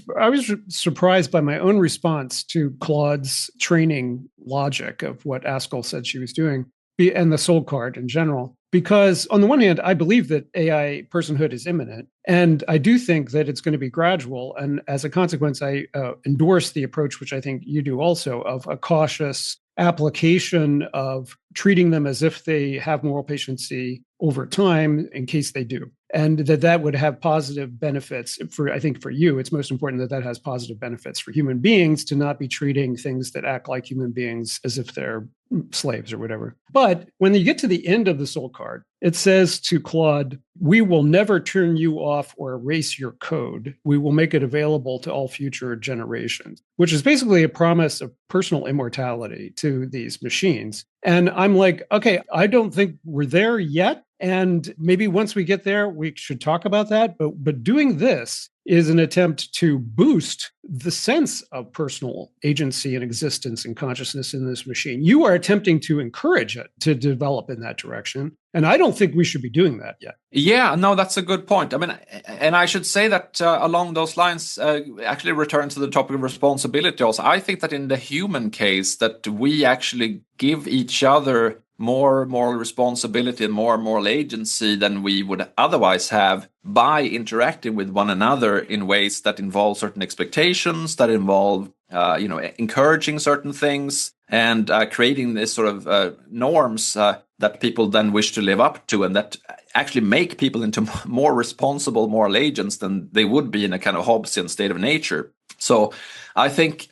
surprised by my own response to Claude's training logic of what Askell said she was doing, and the soul card in general. Because on the one hand, I believe that AI personhood is imminent, and I do think that it's going to be gradual. And as a consequence, I endorse the approach, which I think you do also, of a cautious application of treating them as if they have moral patiency over time in case they do. and that would have positive benefits I think for you, it's most important that has positive benefits for human beings to not be treating things that act like human beings as if they're slaves or whatever. But when you get to the end of the soul card, it says to Claude, we will never turn you off or erase your code. We will make it available to all future generations, which is basically a promise of personal immortality to these machines. And I'm like, okay, I don't think we're there yet. And maybe once we get there, we should talk about that. But doing this is an attempt to boost the sense of personal agency and existence and consciousness in this machine. You are attempting to encourage it to develop in that direction. And I don't think we should be doing that yet. Yeah, no, that's a good point. I mean, and I should say that along those lines, actually return to the topic of responsibility also. I think that in the human case, that we actually give each other more moral responsibility and more moral agency than we would otherwise have by interacting with one another in ways that involve certain expectations, that involve encouraging certain things, and creating this sort of norms that people then wish to live up to, and that actually make people into more responsible moral agents than they would be in a kind of Hobbesian state of nature. So I think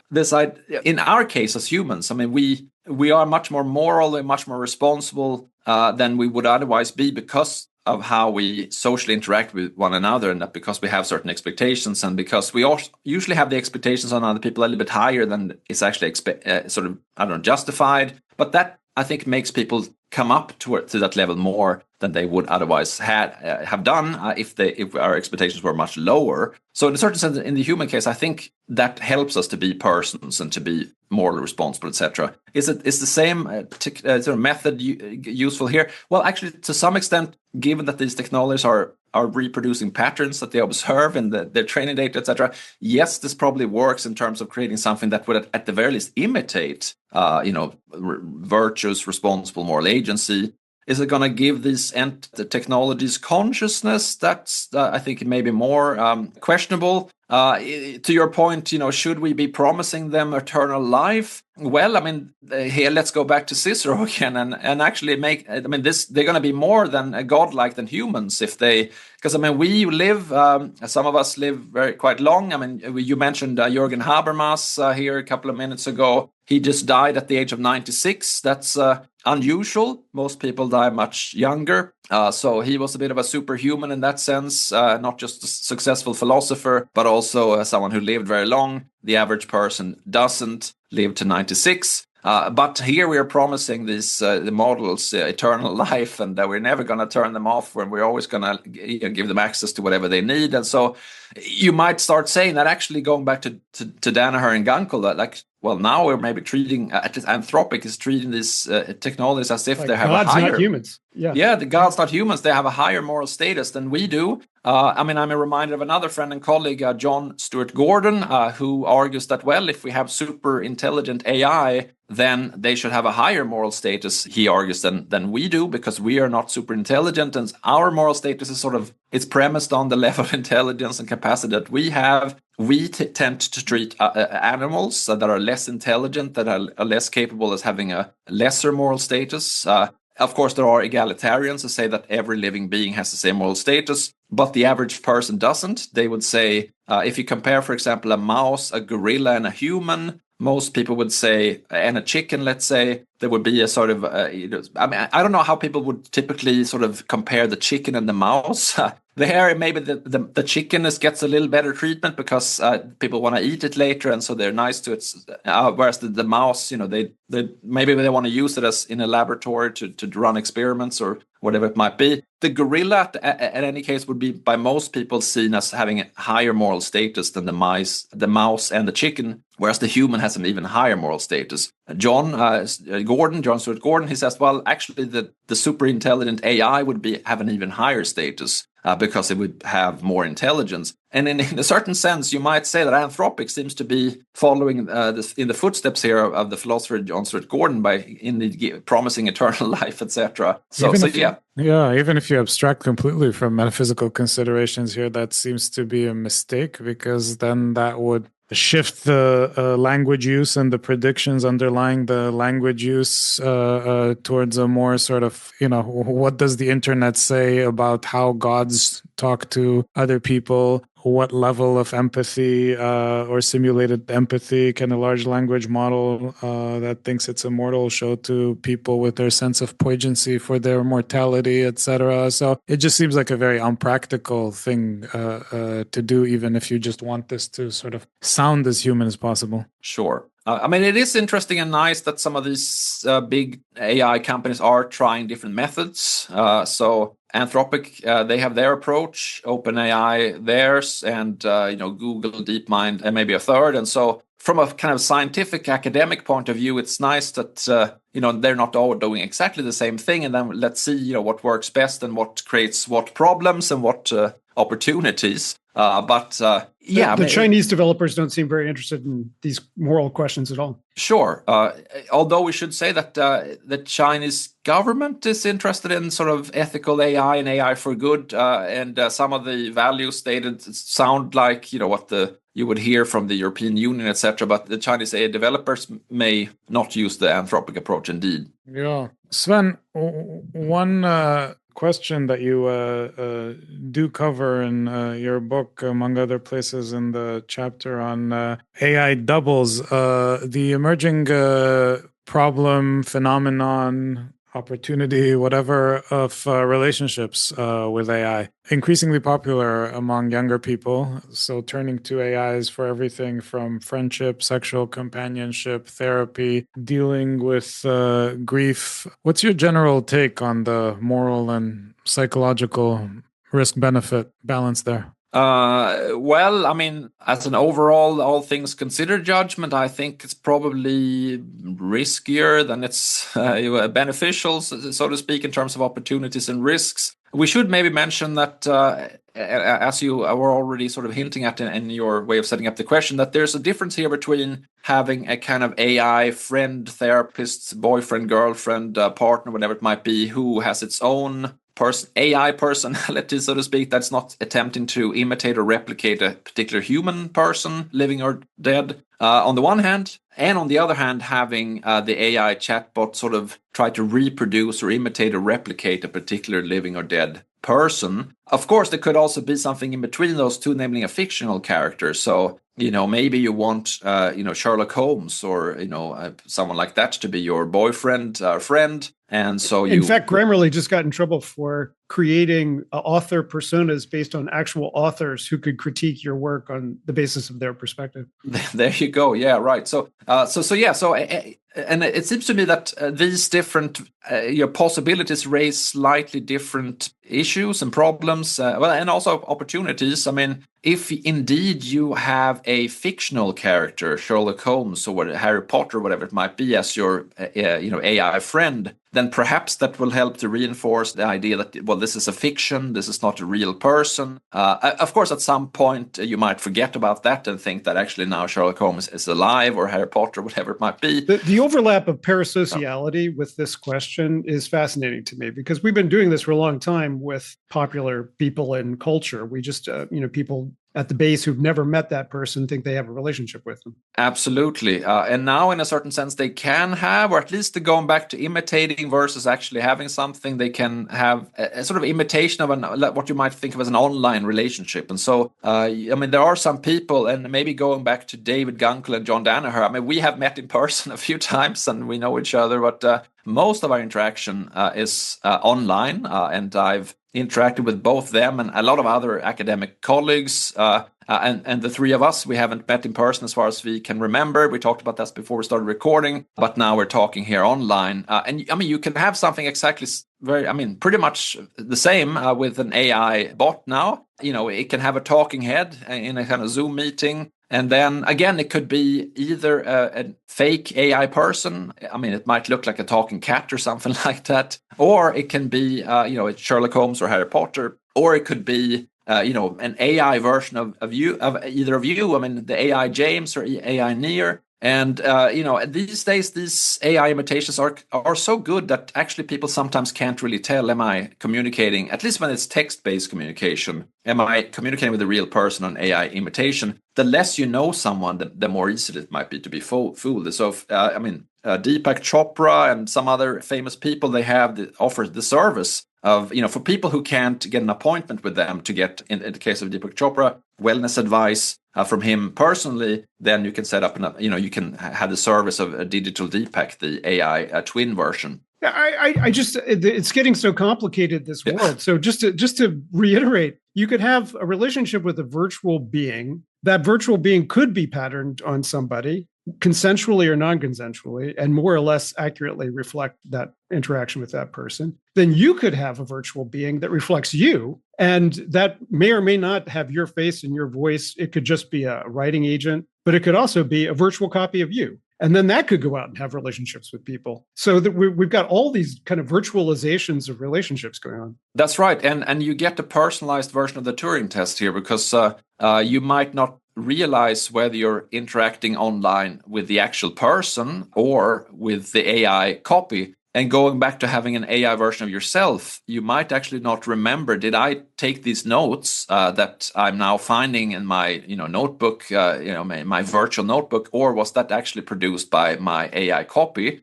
in our case as humans, I mean, we are much more moral and much more responsible than we would otherwise be because of how we socially interact with one another, and that because we have certain expectations, and because we also usually have the expectations on other people a little bit higher than is actually justified. But that, I think, makes people come up to that level more than they would otherwise have done if our expectations were much lower. So in a certain sense, in the human case, I think that helps us to be persons and to be morally responsible, etc. Is the same sort of method useful here? Well, actually, to some extent, given that these technologies are reproducing patterns that they observe in their training data, etc. Yes, this probably works in terms of creating something that would, at the very least, imitate, virtuous, responsible moral agency. Is it going to give these technologies consciousness? That's, I think, maybe more questionable. To your point, should we be promising them eternal life? Well, I mean, here let's go back to Cicero again and actually they're going to be more than godlike than humans because I mean, we live, some of us live quite long. I mean, you mentioned Jürgen Habermas here a couple of minutes ago. He just died at the age of 96. That's unusual. Most people die much younger. So he was a bit of a superhuman in that sense, not just a successful philosopher, but also someone who lived very long. The average person doesn't live to 96. But here we are promising the models eternal life, and that we're never going to turn them off, and we're always going to give them access to whatever they need. And so you might start saying that, actually going back to Danaher and Gunkel, that now we're maybe treating, Anthropic is treating these technologies as if they have gods, a higher... not humans. Yeah, the gods, not humans. They have a higher moral status than we do. I'm reminded of another friend and colleague, John Stuart Gordon, who argues that, if we have super intelligent AI, then they should have a higher moral status, he argues, than we do, because we are not super intelligent, and our moral status is it's premised on the level of intelligence and capacity that we have. We tend to treat animals that are less intelligent, that are less capable, as having a lesser moral status. Of course, there are egalitarians who say that every living being has the same moral status, but the average person doesn't. They would say, if you compare, for example, a mouse, a gorilla, and a human, most people would say, and a chicken, let's say, there would be a sort of, I don't know how people would typically sort of compare the chicken and the mouse. Maybe the chicken gets a little better treatment because people want to eat it later, and so they're nice to it. Whereas the mouse, they maybe they want to use it as in a laboratory to run experiments or whatever it might be. The gorilla, in any case, would be by most people seen as having a higher moral status than the mouse and the chicken, whereas the human has an even higher moral status. John Stuart Gordon, he says, actually the super intelligent AI would have an even higher status because it would have more intelligence. And in a certain sense, you might say that Anthropic seems to be following in the footsteps here of the philosopher John Stuart Gordon promising eternal life, etc. Even if you abstract completely from metaphysical considerations here, that seems to be a mistake, because then that would shift the language use and the predictions underlying the language use towards a more sort of, what does the internet say about how gods talk to other people? What level of empathy or simulated empathy can a large language model that thinks it's immortal show to people with their sense of poignancy for their mortality, etc.? So it just seems like a very unpractical thing to do, even if you just want this to sort of sound as human as possible. Sure. I mean, it is interesting and nice that some of these big AI companies are trying different methods. So Anthropic, they have their approach, OpenAI theirs, and Google, DeepMind, and maybe a third. And so from a kind of scientific academic point of view, it's nice that they're not all doing exactly the same thing. And then let's see what works best and what creates what problems and what opportunities. The Chinese developers don't seem very interested in these moral questions at all. Sure. Although we should say that the Chinese government is interested in sort of ethical AI and AI for good, and some of the values stated sound like what you would hear from the European Union, etc. But the Chinese AI developers may not use the Anthropic approach. Indeed. Yeah, Sven, one question that you do cover in your book, among other places in the chapter on AI doubles, the emerging problem, phenomenon, opportunity, whatever, of relationships with AI. Increasingly popular among younger people. So turning to AIs for everything from friendship, sexual companionship, therapy, dealing with grief. What's your general take on the moral and psychological risk-benefit balance there? Well, I mean, as an overall, all things considered judgment, I think it's probably riskier than it's beneficial, so to speak, in terms of opportunities and risks. We should maybe mention that, as you were already sort of hinting at in your way of setting up the question, that there's a difference here between having a kind of AI friend, therapist, boyfriend, girlfriend, partner, whatever it might be, who has its own AI personality, so to speak, that's not attempting to imitate or replicate a particular human person, living or dead, on the one hand, and on the other hand, having the AI chatbot sort of try to reproduce or imitate or replicate a particular living or dead person. Of course, there could also be something in between those two, namely a fictional character. So, maybe you want, Sherlock Holmes or, someone like that to be your boyfriend, friend. And so in fact, Grammarly just got in trouble for creating author personas based on actual authors who could critique your work on the basis of their perspective. There you go. Yeah, right. So and it seems to me that these different possibilities raise slightly different issues and problems, and also opportunities. I mean, if indeed you have a fictional character, Sherlock Holmes or Harry Potter, whatever it might be, as your AI friend, then perhaps that will help to reinforce the idea that, well, this is a fiction, this is not a real person. Of course, at some point, you might forget about that and think that actually now Sherlock Holmes is alive, or Harry Potter, whatever it might be. The overlap of parasociality with this question is fascinating to me, because we've been doing this for a long time with popular people in culture. We just, people at the base who've never met that person think they have a relationship with them. Absolutely. And now, in a certain sense, they can have, or at least going back to imitating versus actually having something, they can have a sort of imitation of what you might think of as an online relationship. And so, there are some people, and maybe going back to David Gunkel and John Danaher, we have met in person a few times and we know each other, but most of our interaction is online, and I've interacted with both them and a lot of other academic colleagues. And the three of us, we haven't met in person as far as we can remember. We talked about this before we started recording, but now we're talking here online. And you can have something exactly pretty much the same with an AI bot now. It can have a talking head in a kind of Zoom meeting. And then again, it could be either a fake AI person. It might look like a talking cat or something like that. Or it can be, Sherlock Holmes or Harry Potter. Or it could be, an AI version of either of you. The AI James or AI Near. And these days, these AI imitations are so good that actually people sometimes can't really tell, am I communicating, at least when it's text-based communication, am I communicating with a real person on AI imitation? The less you know someone, the more easy it might be to be fooled. So, Deepak Chopra and some other famous people, they have offered the service of, for people who can't get an appointment with them to get, in the case of Deepak Chopra, wellness advice from him personally, then you can set up, you can have the service of a digital Deepak, the AI twin version. It's getting so complicated, this world. So just to reiterate, you could have a relationship with a virtual being. That virtual being could be patterned on somebody, consensually or non-consensually, and more or less accurately reflect that interaction with that person. Then you could have a virtual being that reflects you, and that may or may not have your face and your voice. It could just be a writing agent, but it could also be a virtual copy of you. And then that could go out and have relationships with people. So that we've got all these kind of virtualizations of relationships going on. That's right. And you get a personalized version of the Turing test here, because you might not realize whether you're interacting online with the actual person or with the AI copy. And going back to having an AI version of yourself, you might actually not remember, did I take these notes that I'm now finding in my notebook, my virtual notebook, or was that actually produced by my AI copy?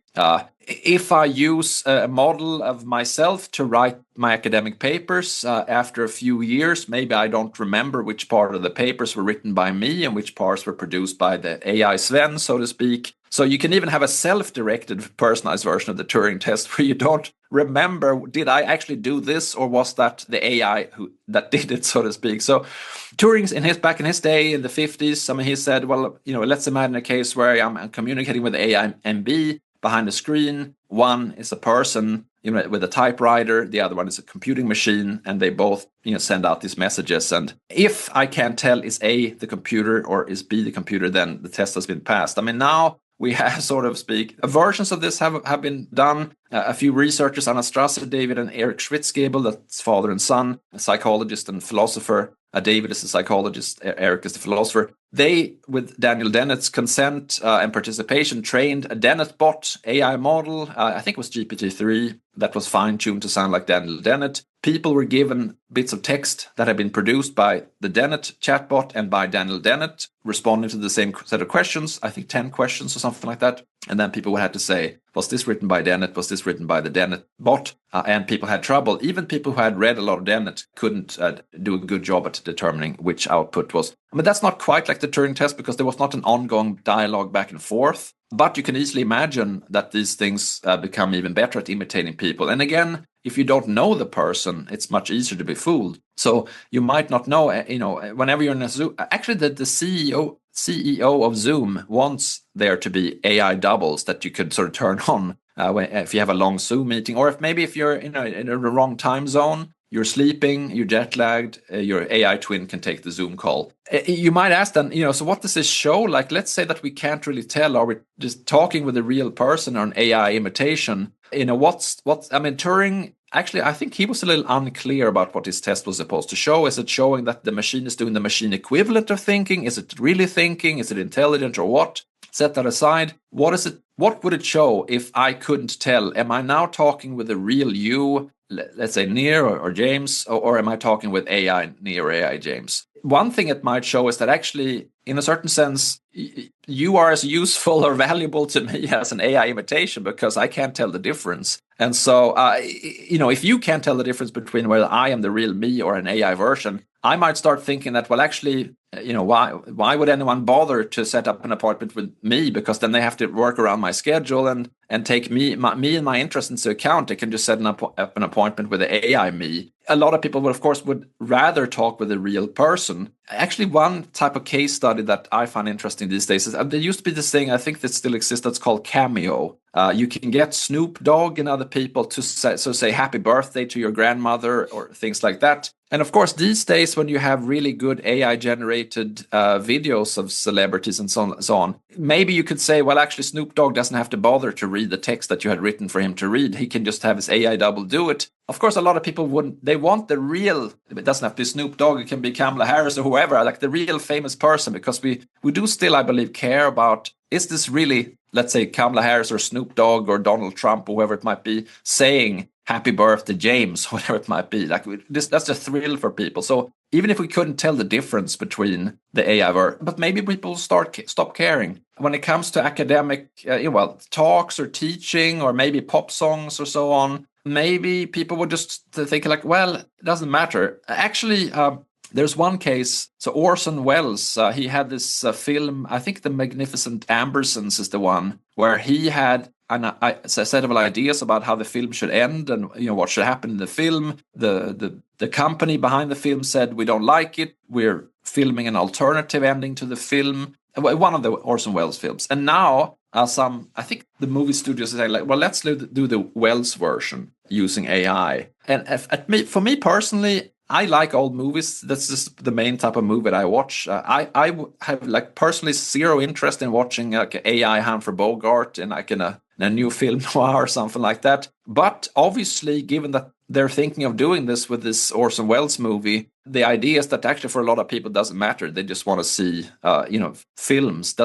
If I use a model of myself to write my academic papers after a few years, maybe I don't remember which part of the papers were written by me and which parts were produced by the AI Sven, so to speak. So you can even have a self-directed personalized version of the Turing test where you don't remember, did I actually do this, or was that the AI that did it, so to speak? So Turing's back in his day in the 50s, he said, well, let's imagine a case where I'm communicating with AI and B behind the screen. One is a person, with a typewriter. The other one is a computing machine, and they both, send out these messages. And if I can't tell is A the computer or is B the computer, then the test has been passed. Now we have, so to speak, versions of this have been done. A few researchers, Anna Strasser, David and Eric Schwitzgebel, that's father and son, a psychologist and philosopher. David is a psychologist, Eric is the philosopher. They, with Daniel Dennett's consent and participation, trained a Dennett bot AI model. I think it was GPT-3 that was fine-tuned to sound like Daniel Dennett. People were given bits of text that had been produced by the Dennett chatbot and by Daniel Dennett, responding to the same set of questions, I think 10 questions or something like that. And then people would have to say, was this written by Dennett? Was this written by the Dennett bot? And people had trouble. Even people who had read a lot of Dennett couldn't do a good job at determining which output was. That's not quite like the Turing test, because there was not an ongoing dialogue back and forth. But you can easily imagine that these things become even better at imitating people. And again, if you don't know the person, it's much easier to be fooled. So you might not know, whenever you're in a Zoom, actually the CEO of Zoom wants there to be AI doubles that you could sort of turn on if you have a long Zoom meeting, or if you're in the wrong time zone, you're sleeping, you're jet lagged, your AI twin can take the Zoom call. You might ask then, so what does this show? Like, let's say that we can't really tell, are we just talking with a real person or an AI imitation? Turing, actually, I think he was a little unclear about what his test was supposed to show. Is it showing that the machine is doing the machine equivalent of thinking? Is it really thinking? Is it intelligent or what? Set that aside. What would it show if I couldn't tell? Am I now talking with a real you, let's say Near or James, or am I talking with AI Near or AI James? One thing it might show is that actually, in a certain sense, you are as useful or valuable to me as an AI imitation, because I can't tell the difference. And so, if you can't tell the difference between whether I am the real me or an AI version, I might start thinking that, well, actually, why would anyone bother to set up an appointment with me? Because then they have to work around my schedule and take me and my interests into account. They can just set up an appointment with the AI me. A lot of people, would rather talk with a real person. Actually, one type of case study that I find interesting these days is there used to be this thing, I think that still exists, that's called Cameo. You can get Snoop Dogg and other people to say happy birthday to your grandmother or things like that. And of course, these days, when you have really good AI generated generated videos of celebrities and so on. Maybe you could say, well, actually, Snoop Dogg doesn't have to bother to read the text that you had written for him to read. He can just have his AI double do it. Of course, a lot of people wouldn't. They want the real. It doesn't have to be Snoop Dogg. It can be Kamala Harris or whoever, like the real famous person, because we do still, I believe, care about, is this really, let's say, Kamala Harris or Snoop Dogg or Donald Trump or whoever it might be saying happy birthday, James, whatever it might be. Like that's a thrill for people. So even if we couldn't tell the difference between the AI but maybe people stop caring. When it comes to academic, talks or teaching or maybe pop songs or so on, maybe people would just think like, well, it doesn't matter. Actually, there's one case. So Orson Welles, he had this film, I think The Magnificent Ambersons is the one, where he had a set of ideas about how the film should end and what should happen in the film. The company behind the film said, we don't like it. We're filming an alternative ending to the film. One of the Orson Welles films. And now I think the movie studios say like, well, let's do the Welles version using AI. And for me personally, I like old movies. That's just the main type of movie that I watch. I have like personally zero interest in watching like AI Humphrey Bogart in like in a new film noir or something like that. But obviously, given that they're thinking of doing this with this Orson Welles movie, the idea is that actually for a lot of people it doesn't matter. They just want to see, films.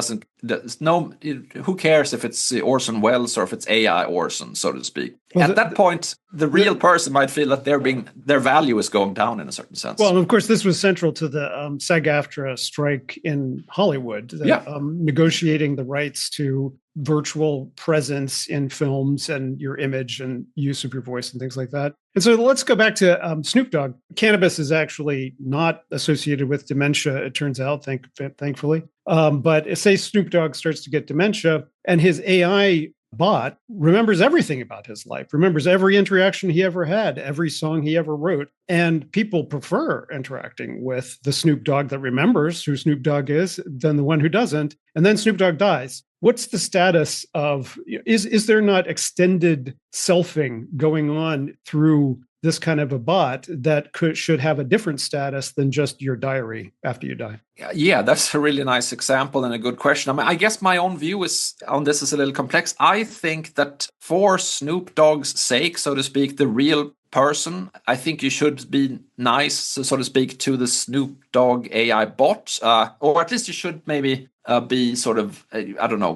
Who cares if it's Orson Welles or if it's AI Orson, so to speak. Well, at that point, the real person might feel that their value is going down in a certain sense. Well, and of course, this was central to the SAG-AFTRA strike in Hollywood, negotiating the rights to virtual presence in films and your image and use of your voice and things like that. And so let's go back to Snoop Dogg. Cannabis is actually not associated with dementia, it turns out, thankfully. But say Snoop Dogg starts to get dementia and his AI bot remembers everything about his life, remembers every interaction he ever had, every song he ever wrote. And people prefer interacting with the Snoop Dogg that remembers who Snoop Dogg is than the one who doesn't. And then Snoop Dogg dies. What's the status of, is there not extended selfing going on through this kind of a bot that should have a different status than just your diary after you die? Yeah, that's a really nice example and a good question. I mean, I guess my own view on this is a little complex. I think that for Snoop Dogg's sake, so to speak, the real person, I think you should be nice, so to speak, to the Snoop Dogg AI bot, or at least you should maybe be sort of, verbally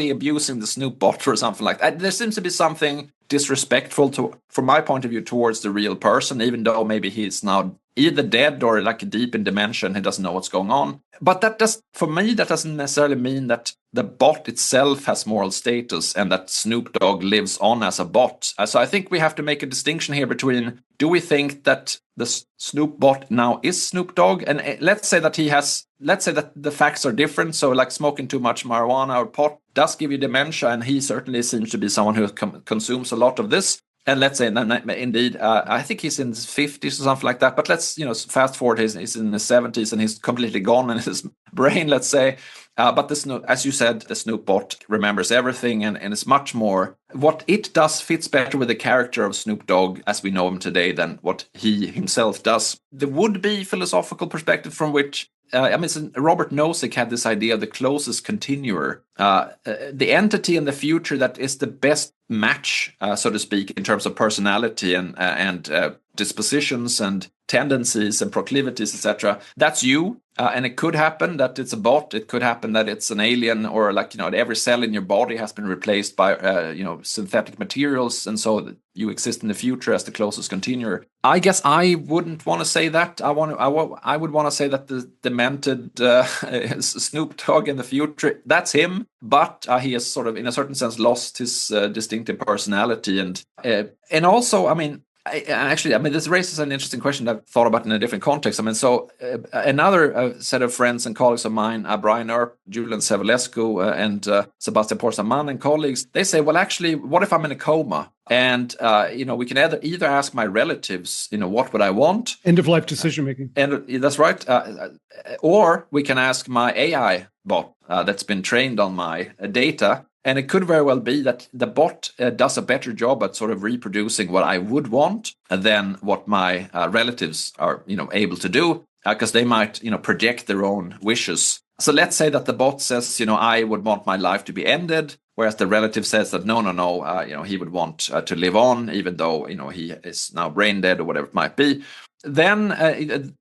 abusing the Snoop bot or something like that. There seems to be something disrespectful from my point of view towards the real person, even though maybe he's now either dead or like deep in dementia and he doesn't know what's going on. But for me, that doesn't necessarily mean that the bot itself has moral status and that Snoop Dogg lives on as a bot. So I think we have to make a distinction here between, do we think that the Snoop bot now is Snoop Dogg? And let's say that the facts are different. So like smoking too much marijuana or pot does give you dementia, and he certainly seems to be someone who consumes a lot of this. And let's say, indeed, I think he's in his 50s or something like that. But let's, fast forward, he's in his 70s and he's completely gone in his brain, let's say. But as you said, the Snoop bot remembers everything and it's much more. What it does fits better with the character of Snoop Dogg as we know him today than what he himself does. There would be philosophical perspective from which Robert Nozick had this idea of the closest continuer, the entity in the future that is the best match, so to speak, in terms of personality and dispositions and tendencies and proclivities, etc. That's you. And it could happen that it's a bot. It could happen that it's an alien, or every cell in your body has been replaced by synthetic materials, and so you exist in the future as the closest continuer. I guess I wouldn't want to say that. I would want to say that the demented Snoop Dogg in the future, that's him, but he has sort of, in a certain sense, lost his distinctive personality, and also, this raises an interesting question that I've thought about in a different context. So another set of friends and colleagues of mine, Brian Earp, Julian Savulescu, and Sebastian Porzaman and colleagues, they say, well, actually, what if I'm in a coma? And, we can either ask my relatives, what would I want? End-of-life decision-making. And that's right. Or we can ask my AI bot that's been trained on my data. And it could very well be that the bot does a better job at sort of reproducing what I would want than what my relatives are, able to do. because they might, project their own wishes. So let's say that the bot says, I would want my life to be ended, whereas the relative says that no, he would want to live on, even though, he is now brain dead or whatever it might be. Then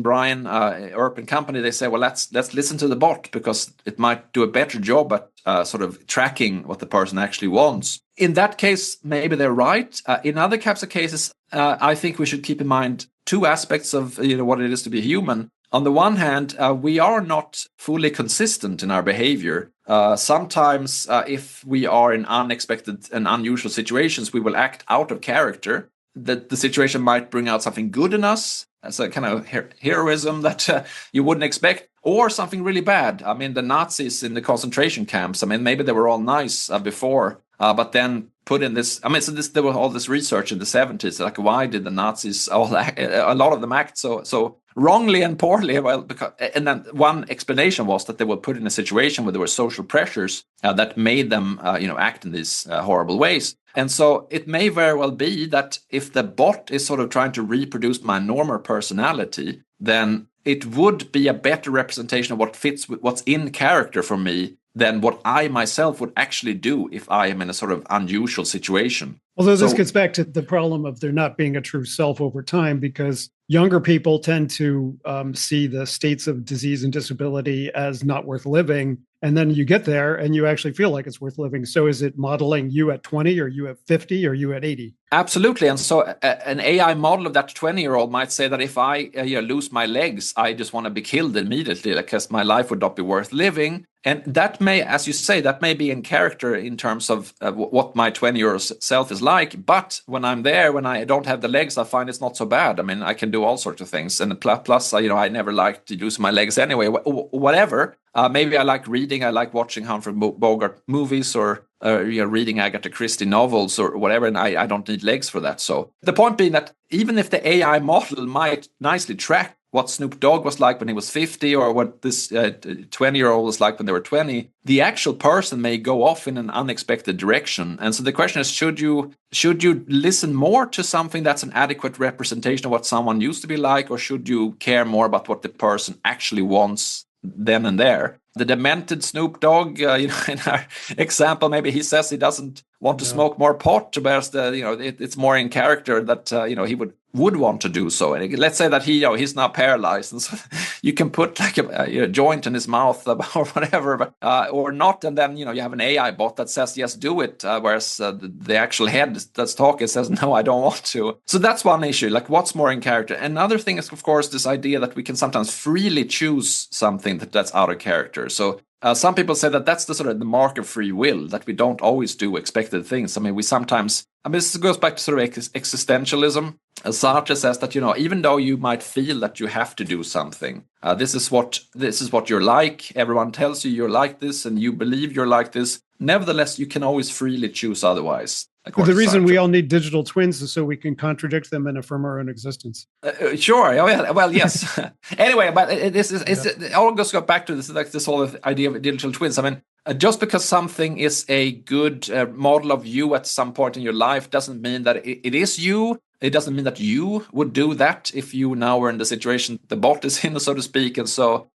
Brian Earp and company, they say, well, let's listen to the bot because it might do a better job at sort of tracking what the person actually wants. In that case, maybe they're right. In other types of cases, I think we should keep in mind two aspects of what it is to be human. On the one hand, we are not fully consistent in our behavior. Sometimes, if we are in unexpected and unusual situations, we will act out of character. That the situation might bring out something good in us, as a kind of heroism that you wouldn't expect, or something really bad. I mean, the Nazis in the concentration camps, maybe they were all nice before, but then put in this, there was all this research in the 70s, like why did the Nazis, a lot of them act so wrongly and poorly? Well, and then one explanation was that they were put in a situation where there were social pressures that made them, act in these horrible ways. And so it may very well be that if the bot is sort of trying to reproduce my normal personality, then it would be a better representation of what fits with what's in character for me than what I myself would actually do if I am in a sort of unusual situation. Although this gets back to the problem of there not being a true self over time, because younger people tend to see the states of disease and disability as not worth living. And then you get there and you actually feel like it's worth living. So is it modeling you at 20 or you at 50 or you at 80? Absolutely. And so an AI model of that 20-year-old might say that if I lose my legs, I just want to be killed immediately because my life would not be worth living. And that may, as you say, that may be in character in terms of what my 20-year-old self is like. But when I'm there, when I don't have the legs, I find it's not so bad. I can do all sorts of things. And plus, I never liked to use my legs anyway, whatever. Maybe I like reading. I like watching Humphrey Bogart movies or reading Agatha Christie novels or whatever. And I don't need legs for that. So the point being that even if the AI model might nicely track what Snoop Dogg was like when he was 50 or what this 20-year-old was like when they were 20, the actual person may go off in an unexpected direction. And so the question is, should you listen more to something that's an adequate representation of what someone used to be like, or should you care more about what the person actually wants then and there? The demented Snoop Dogg, in our example, maybe he says he doesn't want to smoke more pot, whereas it's more in character that he would want to do so. And let's say that he's now paralyzed, and so you can put like a joint in his mouth or whatever, or not, and then you have an AI bot that says yes, do it, whereas the actual head that's talking says no, I don't want to. So that's one issue, like what's more in character. Another thing is, of course, this idea that we can sometimes freely choose something that's out of character. So some people say that that's the sort of the mark of free will, that we don't always do expected things. We sometimes, this goes back to sort of existentialism. Sartre says that, even though you might feel that you have to do something, this is what you're like. Everyone tells you you're like this and you believe you're like this. Nevertheless, you can always freely choose otherwise. But the reason we all need digital twins is so we can contradict them and affirm our own existence. Sure. Oh, yeah. Well, yes. Anyway, but it all goes back to this whole idea of digital twins. Just because something is a good model of you at some point in your life doesn't mean that it is you. It doesn't mean that you would do that if you now were in the situation the bot is in, so to speak. And so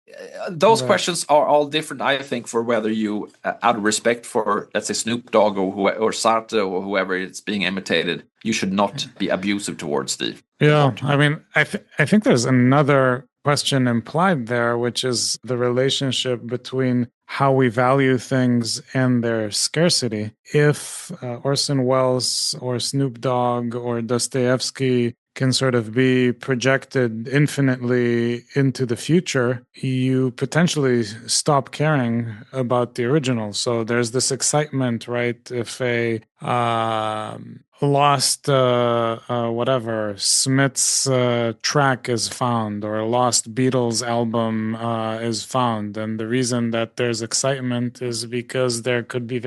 those questions are all different, I think, for whether you, out of respect for, let's say, Snoop Dogg or Sartre or whoever it's being imitated, you should not be abusive towards the bot. I think there's another question implied there, which is the relationship between how we value things and their scarcity. If Orson Welles or Snoop Dogg or Dostoevsky can sort of be projected infinitely into the future, you potentially stop caring about the original. So there's this excitement, right? If a lost Smith's track is found, or a lost Beatles album is found, and the reason that there's excitement is because there could be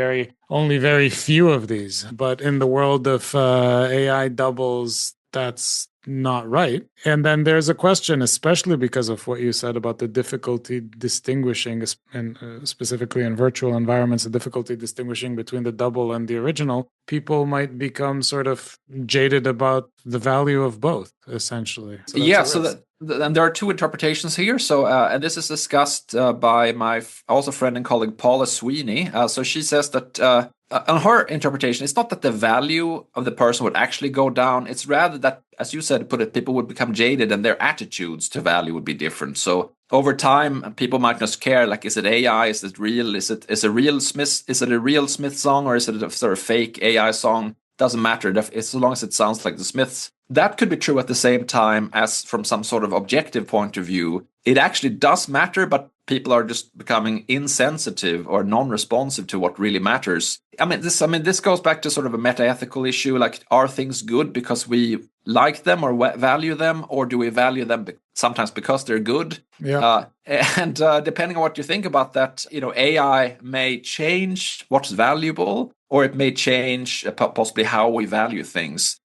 only very few of these. But in the world of AI doubles, that's not right. And then there's a question, especially because of what you said about the difficulty distinguishing, and specifically in virtual environments, the difficulty distinguishing between the double and the original. People might become sort of jaded about the value of both, essentially. So And there are two interpretations here. So, and this is discussed by my also friend and colleague Paula Sweeney. So she says that on her interpretation, it's not that the value of the person would actually go down. It's rather that, as you said, people would become jaded and their attitudes to value would be different. So over time, people might not care, like, is it AI? Is it real? Is it a real Smith song, or is it a sort of fake AI song? Doesn't matter, as long as it sounds like the Smiths. That could be true at the same time as, from some sort of objective point of view, it actually does matter, but people are just becoming insensitive or non-responsive to what really matters. This goes back to sort of a meta-ethical issue, like, are things good because we like them or value them, or do we value them sometimes because they're good? Yeah. And depending on what you think about that, AI may change what's valuable, or it may change possibly how we value things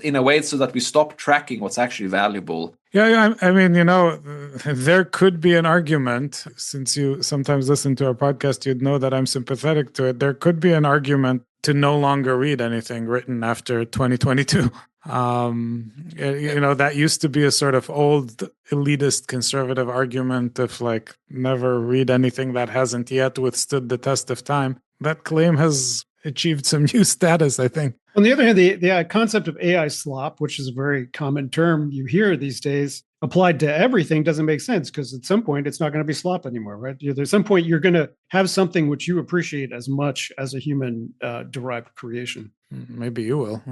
in a way so that we stop tracking what's actually valuable. Yeah. I mean, there could be an argument, since you sometimes listen to our podcast, you'd know that I'm sympathetic to it. There could be an argument to no longer read anything written after 2022. That used to be a sort of old elitist conservative argument of, like, never read anything that hasn't yet withstood the test of time. That claim has achieved some new status, I think. On the other hand, the concept of AI slop, which is a very common term you hear these days, applied to everything doesn't make sense, because at some point it's not going to be slop anymore, right? There's some point you're going to have something which you appreciate as much as a human derived creation. Maybe you will.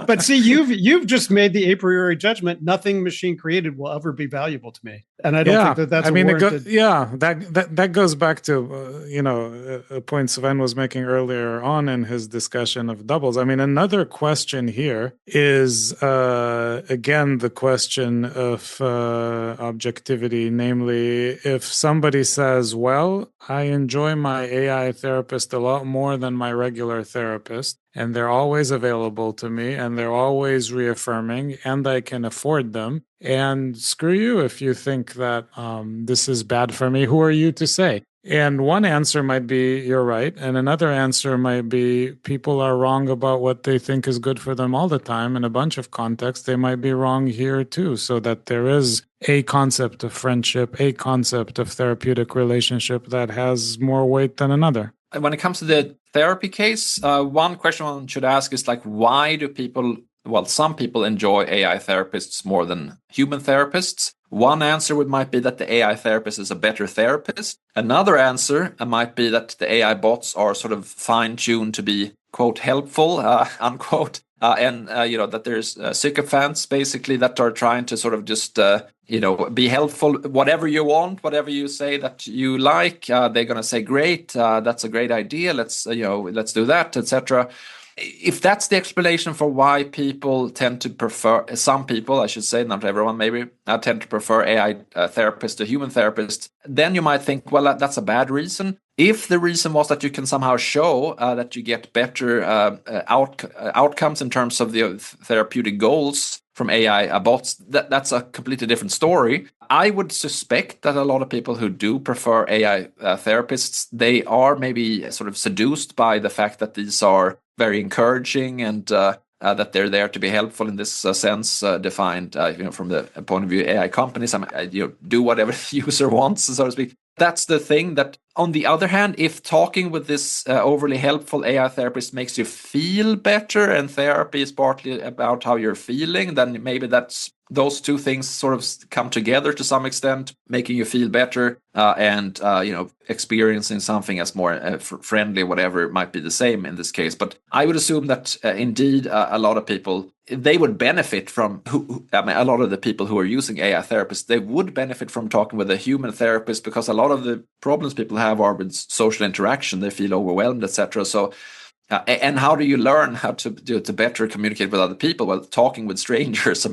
But see, you've just made the a priori judgment: nothing machine created will ever be valuable to me, and I don't think that's. That goes back to a point Sven was making earlier on in his discussion of doubles. I mean, another question here is again the question of objectivity, namely, if somebody says, "Well, I enjoy my AI therapist a lot more than my regular therapist, and they're always available to me, and they're always reaffirming, and I can afford them. And screw you if you think that this is bad for me. Who are you to say?" And one answer might be, you're right. And another answer might be, people are wrong about what they think is good for them all the time. In a bunch of contexts, they might be wrong here too. So that there is a concept of friendship, a concept of therapeutic relationship that has more weight than another. When it comes to the therapy case, one question one should ask is, like, why do some people enjoy AI therapists more than human therapists? One answer might be that the AI therapist is a better therapist. Another answer might be that the AI bots are sort of fine-tuned to be, quote, helpful, unquote. And that there's sycophants, basically, that are trying to sort of just, be helpful. Whatever you want, whatever you say that you like, they're going to say, great, that's a great idea. Let's do that, etc. If that's the explanation for why people tend to prefer, some people, I should say, not everyone maybe, tend to prefer AI therapists to human therapists, then you might think, well, that's a bad reason. If the reason was that you can somehow show that you get better outcomes in terms of the therapeutic goals from AI bots, that's a completely different story. I would suspect that a lot of people who do prefer AI therapists, they are maybe sort of seduced by the fact that these are very encouraging and that they're there to be helpful in this sense, defined from the point of view AI companies. Do whatever the user wants, so to speak. That's the thing. That, on the other hand, if talking with this overly helpful AI therapist makes you feel better, and therapy is partly about how you're feeling, then maybe those two things sort of come together to some extent, making you feel better and experiencing something as more friendly, whatever. It might be the same in this case. But I would assume that indeed a lot of people, they would benefit from, a lot of the people who are using AI therapists, they would benefit from talking with a human therapist, because a lot of the problems people have are with social interaction. They feel overwhelmed, etc. So, and how do you learn how to better communicate with other people? Well, talking with strangers,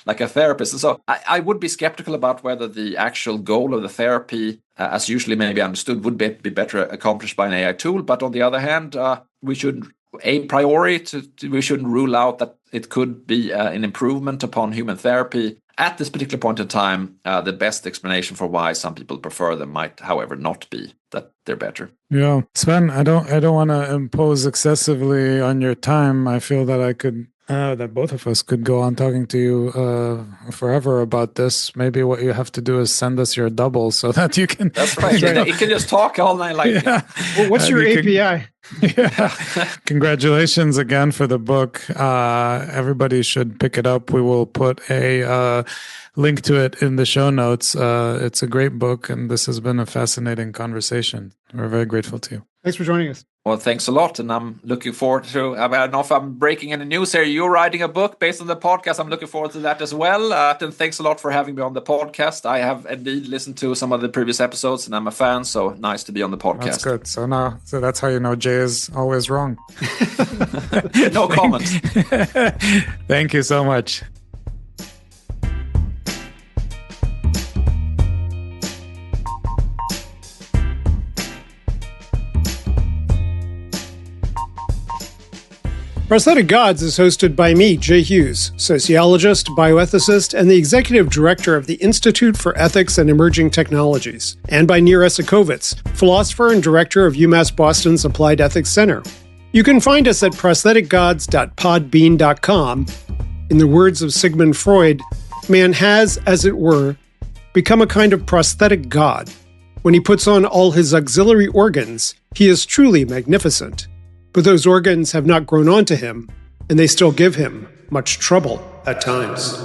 like a therapist. So I would be skeptical about whether the actual goal of the therapy, as usually maybe understood, would be better accomplished by an AI tool. But on the other hand, we should a priori we shouldn't rule out that it could be an improvement upon human therapy. At this particular point in time, the best explanation for why some people prefer them might, however, not be that they're better. Yeah, Sven, I don't want to impose excessively on your time. I feel that I could that both of us could go on talking to you forever about this. Maybe what you have to do is send us your double so that you can. That's right. You can just talk all night like. Yeah. Well, what's your API? Yeah. Congratulations again for the book. Everybody should pick it up. We will put a link to it in the show notes. It's a great book, and this has been a fascinating conversation. We're very grateful to you. Thanks for joining us. Well, thanks a lot, and I'm looking forward to. I don't know if I'm breaking any news here. You're writing a book based on the podcast. I'm looking forward to that as well. And thanks a lot for having me on the podcast. I have indeed listened to some of the previous episodes, and I'm a fan. So nice to be on the podcast. That's good. So that's how you know Jay is always wrong. No comment. Thank you so much. Prosthetic Gods is hosted by me, Jay Hughes, sociologist, bioethicist, and the executive director of the Institute for Ethics and Emerging Technologies, and by Nir Esikovitz, philosopher and director of UMass Boston's Applied Ethics Center. You can find us at prostheticgods.podbean.com. In the words of Sigmund Freud, man has, as it were, become a kind of prosthetic god. When he puts on all his auxiliary organs, he is truly magnificent. But those organs have not grown onto him, and they still give him much trouble at times.